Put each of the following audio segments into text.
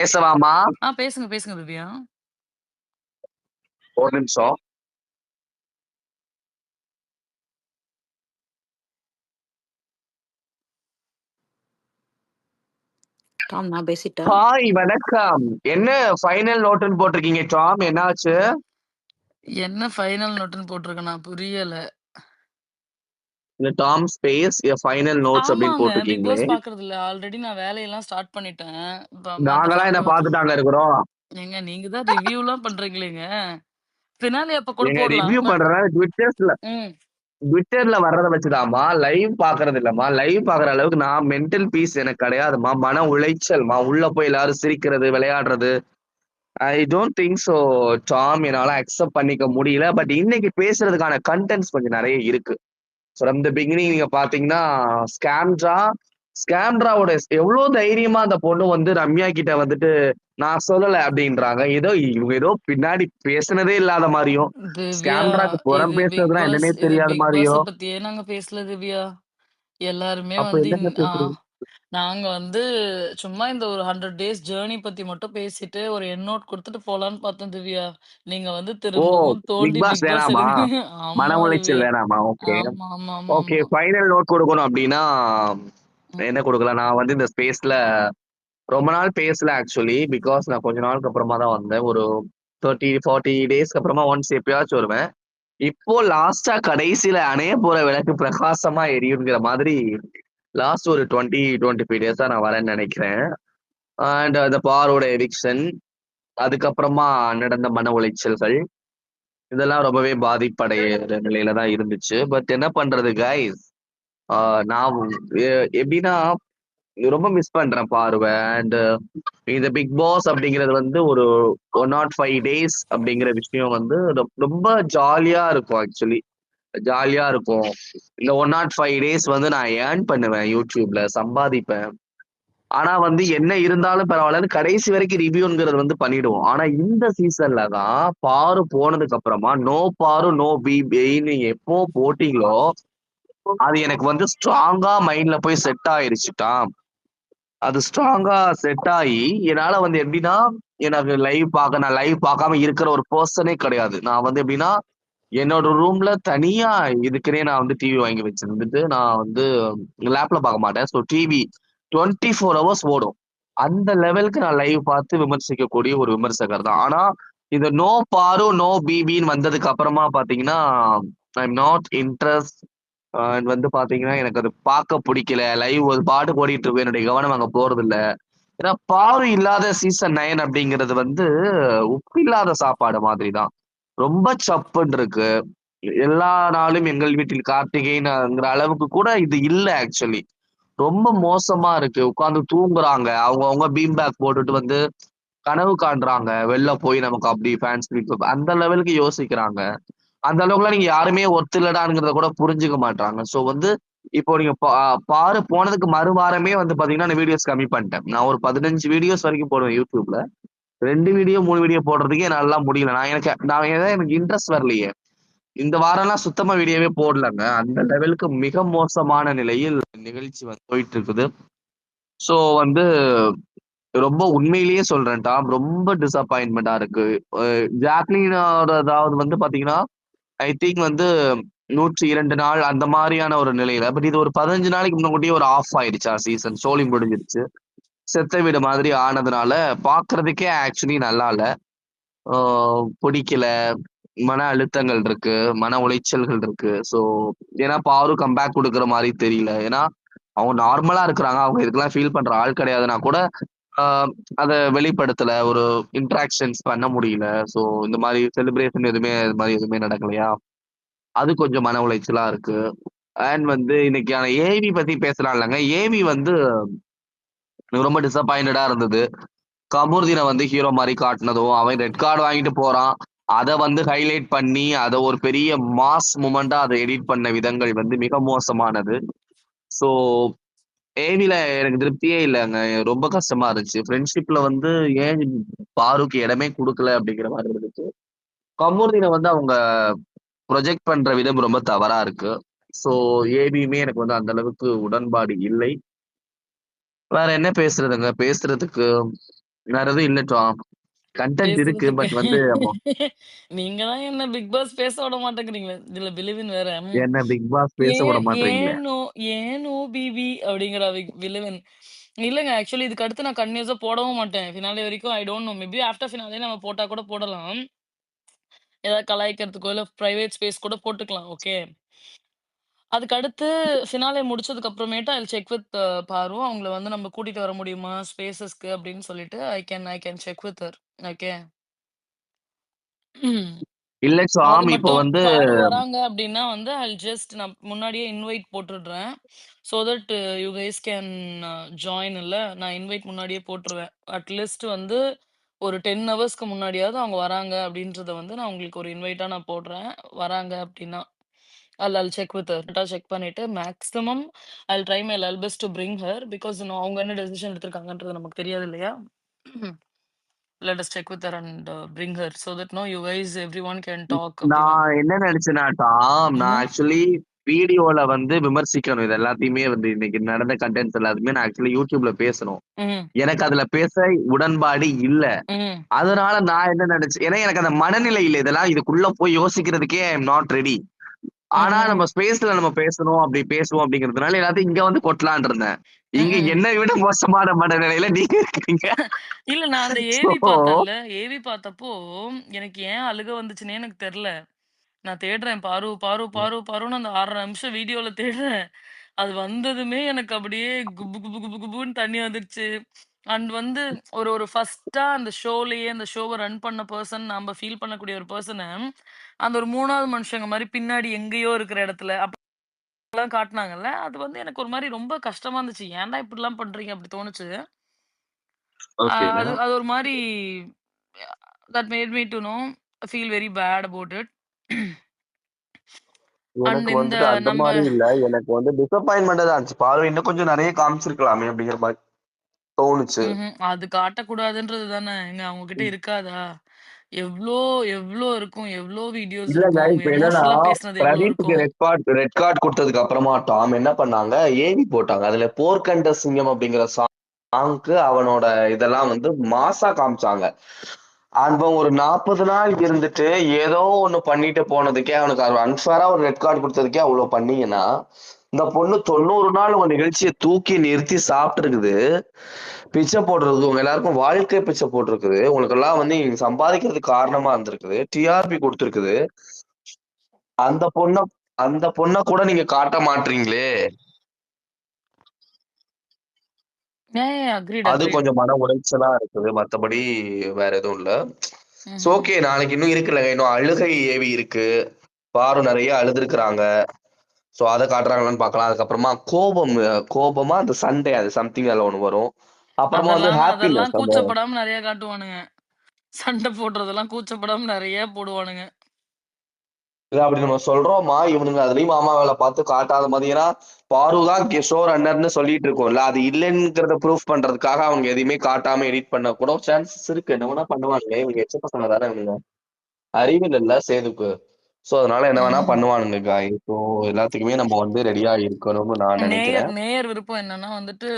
பேசலாமா? பேசுங்க, பேசுங்க திவ்யா. ஒரு நிமிஷம். டாம் நான் பேசிட்டா? ஹாய் வணக்கம். என்ன ஃபைனல் நோட்டுன்னு போட்டிருக்கீங்க டாம்? என்னாச்சு? என்ன ஃபைனல் நோட்டுன்னு போட்டிருக்கனா? புரியல. இந்த டாம் ஸ்பேஸ் ஃபைனல் நோட்ஸ் அப்படின்னு ஆமாங்க. பிக் போட்டிருக்கீங்களே. பாஸ் பார்க்கறதில்ல. ஆல்ரெடி நான் வேலையெல்லாம் ஸ்டார்ட் பண்ணிட்டேன். மத்த நாங்கலாம் என்ன ஃபேமிலி ஒர்க். பார்த்துட்டாங்க இருக்கிறோம். ஏங்க நீங்க தான் ரிவ்யூலாம் பண்றீங்களேங்க. ஃபினாலே அப்ப கூட நீங்க போடலாம். ரிவ்யூ பட் பண்றதா ம். ட்விட்டர்ல வர்றத வச்சுதாம்மா. லைவ் பார்க்கறது இல்லம்மா. லைவ் பார்க்குற அளவுக்கு நான் மென்டல் பீஸ் எனக்கு கிடையாதும்மா. மன உளைச்சல்மா. உள்ள போய் எல்லாரும் சிரிக்கிறது, விளையாடுறது. I don't think so Tom. என்னால அக்செப்ட் பண்ணிக்க முடியல. பட் இன்னைக்கு பேசுறதுக்கான கன்டென்ட்ஸ் கொஞ்சம் நெறைய இருக்கு. ஃப்ரம் த பிகினிங் நீங்க பார்த்தீங்கன்னா, ஸ்கேம்ட்ரா ஸ்கேம்ட்ராவோட எவ்ளோ தைரியமா அந்த பொண்ணு வந்து ரம்யா கிட்ட வந்துட்டு, "நான் சொல்லல" அப்படின்றாங்க. இவங்க ஏதோ பின்னாடி பேசுனதே இல்லாத மாரியும், திவ்யா, ஸ்கேம்ட்ராக்கு புறம் பேசுறதுன்னா என்னன்னே இது தெரியாத பிக் பாஸ மாரியும். பத்தியே நாங்க பேசல திவ்யா. எல்லாருமே அப்ப வந்து என்னங்க பேசுறீங்க? நாங்க வந்து சும்மா இந்த ஒரு 100 டேஸ் ஜர்னி பத்தி மட்டும் பேசிட்டு, ஒரு எண்ட் நோட் குடுத்துட்டு போலான்னு பார்த்தோம் திவ்யா. நீங்க வந்து ஓ! திரும்பவும் பிக் தோண்டி பாஸ் பிக் பாஸ் வேணாமா? எடுக்குறீங்க. மன ஆமா உளைச்சல் திவ்யா. வேணாமா? ஓகே. ஆமா, ஆமா, ஆமா, ஓகே. ஆமா. ஃபைனல் நோட் குடுக்கணும் அப்டின்னா, ம். என்ன குடுக்கலாம்? நான் வந்து இந்த ஸ்பேஸ்ல ரொம்ப நாள் பேசல ஆக்சுவலி. பிகாஸ் நான் கொஞ்ச நாளுக்கு அப்புறமா தான் வந்தேன். ஒரு 30, 40 டேஸ்க்கு அப்புறமா ஒன்ஸ் எப்பயாச்சும் வருவேன். இப்போ லாஸ்ட்டா கடைசில அணைய போற விளக்கு பிரகாசமா எரியும்ங்கிற மாதிரி லாஸ்ட் ஒரு 20, 25 டேஸா நான் வரேன்னு நெனைக்கிறேன். அண்ட் அந்த பாரோட எவிக்ஷன், அதுக்கப்புறமா நடந்த மன உளைச்சல்கள், இதெல்லாம் ரொம்பவே பாதிப்படையிற நிலையில தான் இருந்துச்சு. பட் என்ன பண்றது கைஸ்? ஆ நான் எ எப்படின்னா, ரொம்ப மிஸ் பண்றேன் பார்வ. அண்ட் இந்த பிக் பாஸ் அப்படிங்கிறது வந்து ஒரு 105 டேஸ் அப்படிங்கிற விஷயம் வந்து ரொம்ப ஜாலியா இருக்கும் ஆக்சுவலி. ஜாலியா இருக்கும். இந்த 105 டேஸ் வந்து நான் ஏர்ன் பண்ணுவேன் YouTubeல, சம்பாதிப்பேன். ஆனா வந்து என்ன இருந்தாலும் பரவாயில்லன்னு கடைசி வரைக்கும் ரிவ்யூங்கிறது வந்து பண்ணிடுவோம். ஆனா இந்த சீசன்ல தான் பாரு போனதுக்கு அப்புறமா, நோ பாரு, நோ பிபின்னு எப்போ போட்டீங்களோ, அது எனக்கு வந்து ஸ்ட்ராங்கா மைண்ட்ல போய் செட் ஆயிருச்சுட்டா. அது ஸ்ட்ராங்கா செட் ஆயி, என்னால வந்து எப்படின்னா, எனக்கு நான் லைவ் பார்க்காம இருக்கிற ஒரு பெர்சனே கிடையாது. நான் வந்து எப்படின்னா, என்னோட ரூம்ல தனியா இதுக்குன்னே நான் வந்து டிவி வாங்கி வச்சிருந்துட்டு, நான் வந்து லேப்ல பார்க்க மாட்டேன். ஸோ டிவி 24 ஹவர்ஸ் ஓடும். அந்த லெவலுக்கு நான் லைவ் பார்த்து விமர்சிக்கக்கூடிய ஒரு விமர்சகர் தான். ஆனா, இந்த நோ பாரு, நோ பிபின்னு வந்ததுக்கு அப்புறமா பார்த்தீங்கன்னா, ஐ அம் நாட் இன்ட்ரெஸ்ட். வந்து பார்த்தீங்கன்னா, எனக்கு அது பார்க்க புடிக்கல. லைவ் அது பாட்டுக்கு ஓடிட்டு இருக்கும். என்னுடைய கவனம் அங்க போறதில்ல. ஏன்னா, பாரு இல்லாத சீசன் 9 அப்படிங்கிறது வந்து உப்பு இல்லாத சாப்பாடு மாதிரி தான். ரொம்ப சப்புன்னு இருக்கு. எல்லா நாளும் எங்கள் வீட்டில் கார்த்திகைன்னுங்கிற அளவுக்கு கூட இது இல்ல ஆக்சுவலி. ரொம்ப மோசமா இருக்கு. உட்கார்ந்து தூங்குறாங்க. அவங்கவங்க பீம் பேக் போட்டுட்டு வந்து கனவு காண்றாங்க. வெளில போய் நமக்கு அப்படி ஃபேன்ஸ் மீட் அந்த லெவலுக்கு யோசிக்கிறாங்க. அந்த அளவுக்குலாம் நீங்க யாருமே ஒர்த் இல்லடாங்கிறத கூட புரிஞ்சுக்க மாட்றாங்க. ஸோ வந்து இப்போ நீங்க பாரு போனதுக்கு மறுவாரமே வந்து பார்த்தீங்கன்னா, நான் வீடியோஸ் கம்மி பண்ணிட்டேன். நான் ஒரு 15 வீடியோஸ் வரைக்கும் போடுவேன் YouTubeல. 2 வீடியோ, 3 வீடியோ போடுறதுக்கே என்னாலலாம் முடியல. எனக்கு இன்ட்ரெஸ்ட் வரலையே. இந்த வாரம்லாம் சுத்தமா வீடியோவே போடலங்க. அந்த லெவலுக்கு மிக மோசமான நிலையில் நிகழ்ச்சி வந்து போயிட்டு இருக்குது. ஸோ வந்து ரொம்ப உண்மையிலேயே சொல்றேன் டாம். ரொம்ப டிசப்பாயின்ட்மென்ட்டா இருக்கு. அ ஜாக்லினோடதாவது வந்து பார்த்தீங்கன்னா, ஐ திங்க் வந்து 102 நாள் அந்த மாரியான ஒரு நிலையில. பட் இது ஒரு 15 நாளைக்கு முன்னக்கூட்டியே ஒரு ஆஃப் ஆயிடுச்சா சீசன். சோலி முடிஞ்சிருச்சு. செத்த வீடு மாதிரி ஆனதுனால, பார்க்கறதுக்கே ஆக்சுவலி நல்லா இல்ல. ஆ பிடிக்கல. மன அழுத்தங்கள் இருக்கு. மன உளைச்சல்கள் இருக்கு. ஸோ ஏன்னா பாரு கம்பேக் குடுக்குற மாரி தெரியல. ஏன்னா, அவங்க நார்மலா இருக்கிறாங்க. அவங்க இதுக்கெல்லாம் ஃபீல் பண்ற ஆள் கிடையாதுன்னா கூட, ஆ அத வெளிப்படுத்தல. ஒரு இன்டராக்ஷன்ஸ் பண்ண முடியல. ஸோ இந்த மாரி செலிப்ரேஷன் எதுவுமே இது மாரி எதுவுமே நடக்கலையா? அது கொஞ்சம் மன உளைச்சலா இருக்கு. அண்ட் வந்து இன்னைக்கான ஏவி பத்தி பேசலாம்லங்க. ஏவி வந்து எனக்கு ரொம்ப டிசப்பாயிண்டடா இருந்தது. கமருதீன வந்து ஹீரோ மாரி காட்டுனதும், அவன் ரெட் கார்ட் வாங்கிட்டு போறான். அத வந்து ஹைலைட் பண்ணி, அத ஒரு பெரிய மாஸ் மொமெண்ட்டா அத எடிட் பண்ண விதங்கள் வந்து மிக மோசமானது. ஸோ ஏவில எனக்கு திருப்தியே இல்லங்க. ரொம்ப கஷ்டமா இருந்துச்சு. ஃப்ரெண்ட்ஷிப்ல வந்து ஏன் பாருக்கு இடமே குடுக்கல அப்படிங்கிற மாரி இருந்துச்சு. கமருதீன வந்து அவங்க ப்ரொஜெக்ட் பண்ற விதம் ரொம்ப தவறா இருக்கு. ஸோ ஏவியுமே எனக்கு வந்து அந்த அளவுக்கு உடன்பாடு இல்லை. வேற என்ன பேசுறதுங்க? பேசுறதுக்கு வேற எதுவும் இல்ல டாம். கன்டென்ட் இருக்கு. பேசுறதுக்கு. பட் வந்து நீங்க தான் என்ன பிக் பாஸ் பேச விட மாட்டேங்கிறீங்களே. இதுல பிலிவின் வேற. என்ன பிக் பாஸ் பேச விட மாட்றீங்களே. ஏனோ ஏனோ பிபி அப்படிங்கிறா பிலிவின். இல்லங்க ஆக்சுவலி இதுக்கு அடுத்து நான் கன்டினியூஸா போடவும் மாட்டேன். ஃபினாலே வரைக்கும் I don't know. Maybe after finale நம்ம போட்டா கூட போடலாம். ஏதாவது கலாய்க்கிறதுக்கோ, இல்ல பிரைவேட் ஸ்பேஸ் கூட போட்டுக்கலாம். ஓகே. அதுக்கு அடுத்து ஃபினாலே முடிச்சதுக்கு அப்புறமேட்டு ஐ வில் செக் வித் பாரு. அவங்கள வந்து நம்ம கூட்டிட்டு வர முடியுமா ஸ்பேஸஸ்க்கு அப்படின்னு சொல்லிட்டு I can check with her. Okay. இல்ல அது டாம் இப்போ மட்டும் வந்து பாரு வராங்க அப்படின்னா வந்து நான் முன்னாடியே இன்வைட் போட்டுடுறேன். So that you guys can join இல்ல. நான் இன்வைட் முன்னாடியே போட்டுருவேன். அட்லீஸ்ட் வந்து ஒரு 10 ஹவர்ஸ்க்கு முன்னாடியாவது அவங்க வராங்க அப்படின்றத வந்து நான் உங்களுக்கு ஒரு இன்வைட்டா நான் போடுறேன். வராங்க அப்படின்னா. I'll check with her. கரெக்ட்டா செக் பண்ணிட்டு maximum I'll try my level best to bring her because இன்னும் அவங்க என்ன டெசிஷன் எடுத்திருக்காங்கன்றது நமக்கு தெரியாது இல்லையா? Let us check with her and bring her so that no you guys everyone can talk அப்படின்னா. நான் என்ன நினைச்சேன்னா டாம், நான் ம்ஹ்ம். ஆக்சுவலி வீடியோல வந்து விமர்சிக்கணும். இது எல்லாத்தையுமே வந்து இன்னைக்கு நடந்த கன்டென்ட்ஸ் எல்லாத்தையுமே நான் ஆக்சுவலி யூடியூப்ல பேசணும். ம். எனக்கு அதுல பேச உடன்பாடு இல்ல. ம். அதனால நான் என்ன நினைச்சேன், ஏன்னா எனக்கு அந்த மனநிலை இல்ல. இதெல்லாம் இதுக்குள்ள போய் யோசிக்கிறதுக்கே ஐ எம் நாட் ரெடி. ஆனா ம்ஹ்ம். நம்ம ஸ்பேஸ்ல நம்ம பேசணும், அப்படி பேசுவோம் அப்படிங்கிறதுனால எல்லாத்தையும் இங்க வந்து கொட்டலான்னு இருந்தேன். இங்க ம்ஹ்ம். என்னை விட மோசமான மனநிலையில நீங்க இருக்கீங்க. இல்ல நான் அந்த சோ ஏவி பார்த்தேன்ல. ஏவி பார்த்தப்போ எனக்கு ஏன் அழுக வந்துச்சுன்னே எனக்கு தெரியல. நான் தேடுறேன் பாரு, பாரு, பாரு, பாருன்னு அந்த 1/2 நிமிஷம் வீடியோல தேடுறேன். அது வந்ததுமே எனக்கு அப்படியே குபு குபு குபு குபுன்னு தண்ணி வந்துருச்சு. அண்ட் வந்து ஒரு ஒரு ஃபர்ஸ்ட்டா அந்த ஷோலயே அந்த ஷோவ ரன் பண்ண பெர்சன் நம்ப ஃபீல் பண்ணக்கூடிய ஒரு பெர்சன, அந்த ஒரு 3வது மனுஷங்க மாரி பின்னாடி எங்கேயோ இருக்கிற இடத்துல அப்படிலாம் காட்டுனாங்கல்ல. அது வந்து எனக்கு ஒரு மாரி ரொம்ப கஷ்டமா இருந்துச்சு. ஏன்டா இப்படிலாம் பண்றீங்க? அப்படி தோணுச்சு. ஓகேங்க. அது அது ஒரு மாரி that made me to know feel very bad about it. And எனக்கு இந்த வந்துட்டு அந்த நம்ப மாரி இல்ல. எனக்கு வந்து டிசப்பாயின்ட்மென்ட்டா தான் இருந்துச்சு. பார்வை இன்னும் கொஞ்சம் நெறைய காமிச்சிருக்கலாமே அப்படிங்கிற மாரி தோணுச்சு. ம்ஹ்ம். அது காட்டக்கூடாதுன்றது தானே. ஏங்க அவங்க கிட்ட இருக்காதா? எவ்ளோ எவ்ளோ இருக்கும். எவ்ளோ வீடியோஸ் இல்லங்க. இருக்கும். அவங்க இப்ப என்னன்னா, எமோஷனலா பேசினது எவ்ளோ பிரதீப்க்கு இருக்கும். ரெட் கார்ட் குடுத்ததுக்கு அப்புறமா டாம் என்ன பண்ணாங்க, ஏவி போட்டாங்க. அதுல "போர்க்கண்ட சிங்கம்" அப்படிங்கிற சாங்க்கு அவனோட இதெல்லாம் வந்து மாஸா காமிச்சாங்க. அவன் ஒரு 40 நாள் இருந்துட்டு, ஏதோ ஒண்ணு பண்ணிட்டு போனதுக்கே அவனுக்கு அது அன்ஃபேரா ஒரு ரெட் கார்ட் குடுத்ததுக்கே அவ்ளோ பண்ணீங்கன்னா, இந்த பொண்ணு 90 நாள் உங்க நிகழ்ச்சிய தூக்கி நிறுத்தி சாப்ட்டுருக்குது. பிச்சை போடுறது, உங்க எல்லாருக்கும் வாழ்க்கை பிச்சை போட்டிருக்குது. உங்களுக்கெல்லாம் வந்து நீங்க சம்பாதிக்கிறதுக்கு காரணமா இருந்திருக்குது. டிஆர்பி குடுத்திருக்குது. அந்த பொண்ண அந்த பொண்ண கூட நீங்க காட்ட மாட்றீங்களே! அக்ரீட், அது அக்ரீட். கொஞ்சம் மன உளைச்சலா இருக்குது. மத்தபடி வேற எதுவும் இல்ல. ம்ஹ்ம். ஓகே. நாளைக்கு இன்னும் இருக்குல்லங்க. இன்னும் அழுகை ஏவி இருக்கு. பாரு நெறைய அழுதுருக்காங்க. அத காட்டுறாங்களான்னு பார்க்கலாம். அதுக்கப்புறமா கோபமா அந்த சண்டே அது சம்திங் அதுல ஒண்ணு வரும். அப்புறமா வந்து அதெல்லாம் அதெல்லாம் ஹாப்பினஸ் அந்த கூச்சப்படாம நெறைய காட்டுவானுங்க. சண்டை போடுறதெல்லாம் கூச்சப்படாம நெறைய போடுவானுங்க. இத அப்படி நம்ம சொல்றோமா, இவனுங்க அதுலயும் மாமா வேல பார்த்து காட்டாத மாதிரி ஏன்னா, பாரு தான் ஷோ ரன்னர்ன்னு சொல்லிட்டு இருக்கோம்ல. அது இல்லைங்கிறத ப்ரூஃப் பண்றதுக்காக அவங்க எதையுமே காட்டாம எடிட் பண்ண கூட சான்சஸ் இருக்கு. என்ன வேணா பண்ணுவானுங்க. இவங்க எச்ச பசங்க தானே இவனுங்க. அறிவியல் இல்ல சேதுக்கு. அதனால என்ன வேணா ம்ஹ்ம். பண்ணுவானுங்க காய்ஸ். எல்லாத்துக்குமே நம்ம வந்து ரெடியா இருக்கணும்னு நான் நேயர் நெனைக்கிறேன். நேயர் விருப்பம் என்னன்னா வந்துட்டு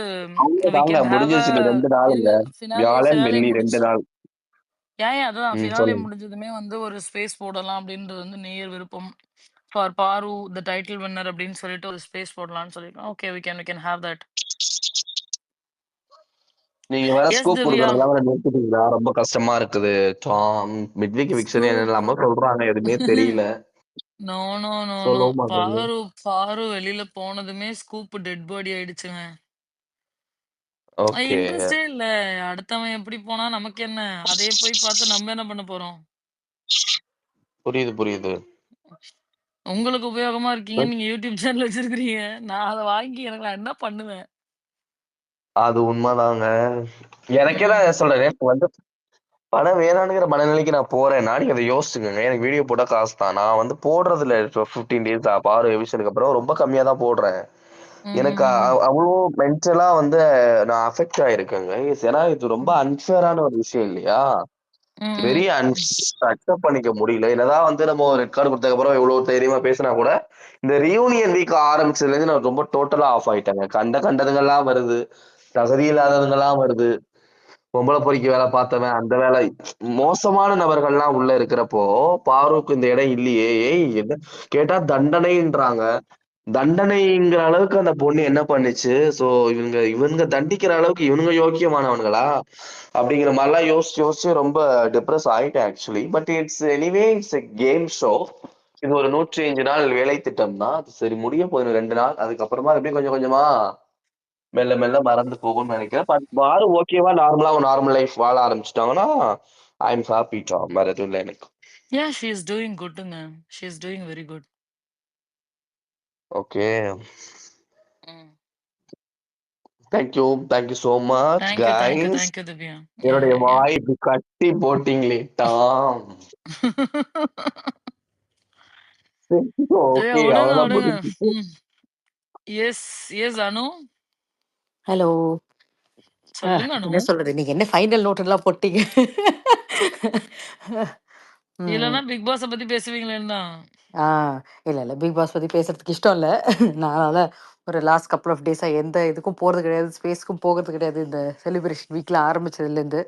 வி அவ்வளோதாங்க கேன் ஹேவ் அ முடிஞ்சிருச்சு. இன்னும் 2 இல்ல நாளுங்க. வியாழன், ஃபினாலே வெள்ளி 2 முடிச்சு நாள். ஏன் அதுதான் ஃபினாலே சொல்லுங்க. முடிஞ்சதுமே வந்து ஒரு ஸ்பேஸ் போடலாம் அப்படின்றது வந்து நேயர் விருப்பம். ஃபார் பாரு த டைட்டில் வின்னர் அப்படின்னு சொல்லிட்டு ஒரு ஸ்பேஸ் போடலாம்னு சொல்லியிருக்கோம். Okay we can have that. நீங்க வேற எஸ் ஸ்கூப் திவ்யா. குடுக்கறதெல்லாம் வேற நிறுத்திட்டீங்களா? ரொம்ப கஷ்டமா இருக்குது. டாம் மிட்வீக் எவிக்ஷன் ஸ்கூப் என்னெல்லாமோ சொல்றாங்க. எதுவுமே தெரியல. No no no no. சொல்லவும் மாட்றீங்க. பாரு பாரு வெளியில போனதுமே ஸ்கூப் டெட் பாடி ஆயிடுச்சுங்க. ஓகே. இன்ட்ரெஸ்டே இல்ல. அடுத்தவன் எப்படி போனா நமக்கு என்ன? அதையே போய் பார்த்து நம்ம என்ன பண்ண போறோம்? புரியுது, புரியுது. உங்களுக்கு உபயோகமா இருக்கீங்கன்னு நீங்க யூடியூப் சேனல் வச்சிருக்கிறீங்க. நான் அத வாங்கி எனக்கு நான் என்ன பண்ணுவேன்? அது உண்மதாங்க. எனக்கே ம். தான் சொல்றேன். எனக்கு வந்து பணம் வேணாங்கிற மனநிலைக்கு நான் போறேன்னா, நீங்க அத யோசிச்சுக்கங்க. எனக்கு வீடியோ போட்டா காசு தான். நான் வந்து போடுறதில்ல. இப்போ 15 டேஸ் பாரு எவிஷனுக்கு அப்புறம் ரொம்ப கம்மியா தான் போடுறேன். எனக்கு ம்ஹ்ஹ்ம். அவ்ளோ மென்டலா வந்து நான் அஃபெக்ட் ஆயிருக்கேங்க. ஏன்னா இது ரொம்ப ம். அன்ஃபேரான ஒரு விஷயம் இல்லையா? ம். வெரி அக்செப்ட் பண்ணிக்க முடியல. என்னதான் வந்து நம்ம ரெட் கார்டு குடுத்ததுக்கு அப்புறம் எவ்வளவு தைரியமா பேசினா கூட, இந்த ரியூனியன் வீக் ஆரம்பிச்சதுல இருந்து நான் ரொம்ப டோட்டலா ஆஃப் ஆயிட்டேங்க. கண்டதுங்கலாம் வருது. தகுதி இல்லாதவங்கலாம் வருது. பொம்பளை பொறிக்கு வேலை பார்த்தவன் அந்த வேலை மோசமான நபர்கள்லாம் உள்ள இருக்கிறப்போ பாருக்கு இந்த இடம் இல்லையே. ஏய் என்ன கேட்டா தண்டனைன்றாங்க. தண்டனைங்கிற அளவுக்கு அந்த பொண்ணு என்ன பண்ணுச்சு? சோ இவங்க இவங்க தண்டிக்கிற அளவுக்கு இவனுங்க யோக்கியமானவனுங்களா? அப்படிங்கிற மாதிரிலாம் யோசிச்சு யோசிச்சு ரொம்ப டிப்ரெஸ் ஆயிட்டேன் actually. But it's anyway it's a game show. இது ஒரு 105 நாள் வேலை திட்டம் தான். அது சரி முடிய போகுது 2 நாள். அதுக்கப்புறமா அப்படியே கொஞ்சம் கொஞ்சமா மெல்ல மெல்ல மறந்து போகும்னு நினைக்கிறேன். பட் யாரும் ஓகேவா நார்மலா ஒரு நார்மல் லைஃப் வாழ ஆரம்பிச்சிட்டாங்கன்னா ஐ எம் ஹாப்பி டாம். வேற எதுவும் இல்லை எனக்கு. Yeah, she is doing goodங்க. She is doing very good. Okay, ம். Thank you so much Thank you, thank you, guys. thank you, Divya. Yeah, என்னுடைய yeah, yeah. வாய் இப்படி கட்டி போட்டீங்களே டாம். Divya, ஓகே, விடுங்க, அவ்வளவுதான் விடுங்க. முடிஞ்சுச்சு. எஸ், எஸ் அனு. ஹலோ. சொல்லுங்க அனு. என்ன சொல்றது? நீங்க என்ன ஃபைனல் நோட் எல்லாம் போட்டீங்க? இல்லன்னா ம். பிக் பாஸ பத்தி பேசுவீங்களேன்னு தான். ஆ இல்ல. பிக் பாஸ் பத்தி பேசுறதுக்கு இஷ்டம் இல்ல. நான் அதனால ஒரு லாஸ்ட் கப்புள் ஆஃப் டேஸா எந்த இதுக்கும் போறது கிடையாது. ஸ்பேஸ்க்கும் போறது கிடையாது. இந்த செலிப்ரேஷன் வீக்ல ஆரம்பிச்சதுலேருந்து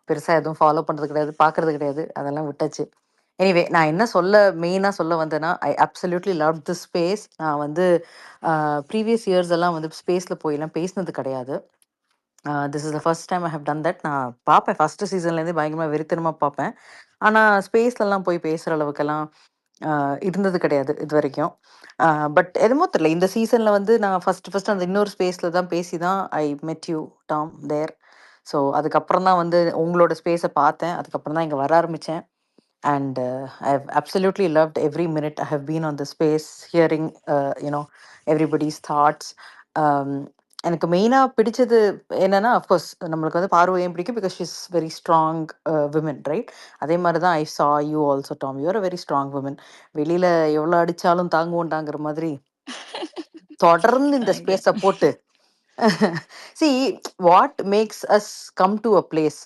பெருசா எதுவும் ஃபாலோ பண்றது கிடையாது. பார்க்கறது கிடையாது. அதெல்லாம் விட்டாச்சு. எனிவே நான் என்ன மெயினா சொல்ல வந்தேன்னா, I absolutely love this space. நான் வந்து ப்ரீவியஸ் இயர்ஸ் எல்லாம் வந்து ஸ்பேஸ்ல போயெல்லாம் பேசினது கிடையாது. This is the first time I have done that. நான் பார்ப்பேன், ஃபர்ஸ்ட் சீசன்லேருந்தே பயங்கரமாக வெறித்தனமாக பார்ப்பேன். ஆனால் ஸ்பேஸ்லலாம் போய் பேசுகிற அளவுக்கெல்லாம் இருந்தது கிடையாது இது வரைக்கும். பட் எதுமோ தெரியல, இந்த சீசனில் வந்து நான் ஃபர்ஸ்ட் அந்த இன்னொரு ஸ்பேஸில் தான் பேசி தான் ஐ மெட் யூ டாம் தேர். ஸோ அதுக்கப்புறம் தான் வந்து உங்களோட ஸ்பேஸை பார்த்தேன். அதுக்கப்புறம் தான் இங்கே வர ஆரம்பித்தேன். And I've absolutely loved every minute I have been on the space, hearing everybody's thoughts. um, எனக்கு மெயினாக பிடிச்சது என்னன்னா, அஃப்கோர்ஸ் நம்மளுக்கு வந்து பார்வை ஏன் பிடிக்கும், because she's very strong women, right? அதே மாதிரி தான் I saw you also Tom, you're a very strong women. வெளியில் எவ்வளோ அடித்தாலும் தாங்குவோண்டாங்கிற மாதிரி தொடர்ந்து இந்த Thank you. ஸ்பேஸை போட்டு see what makes us come to a place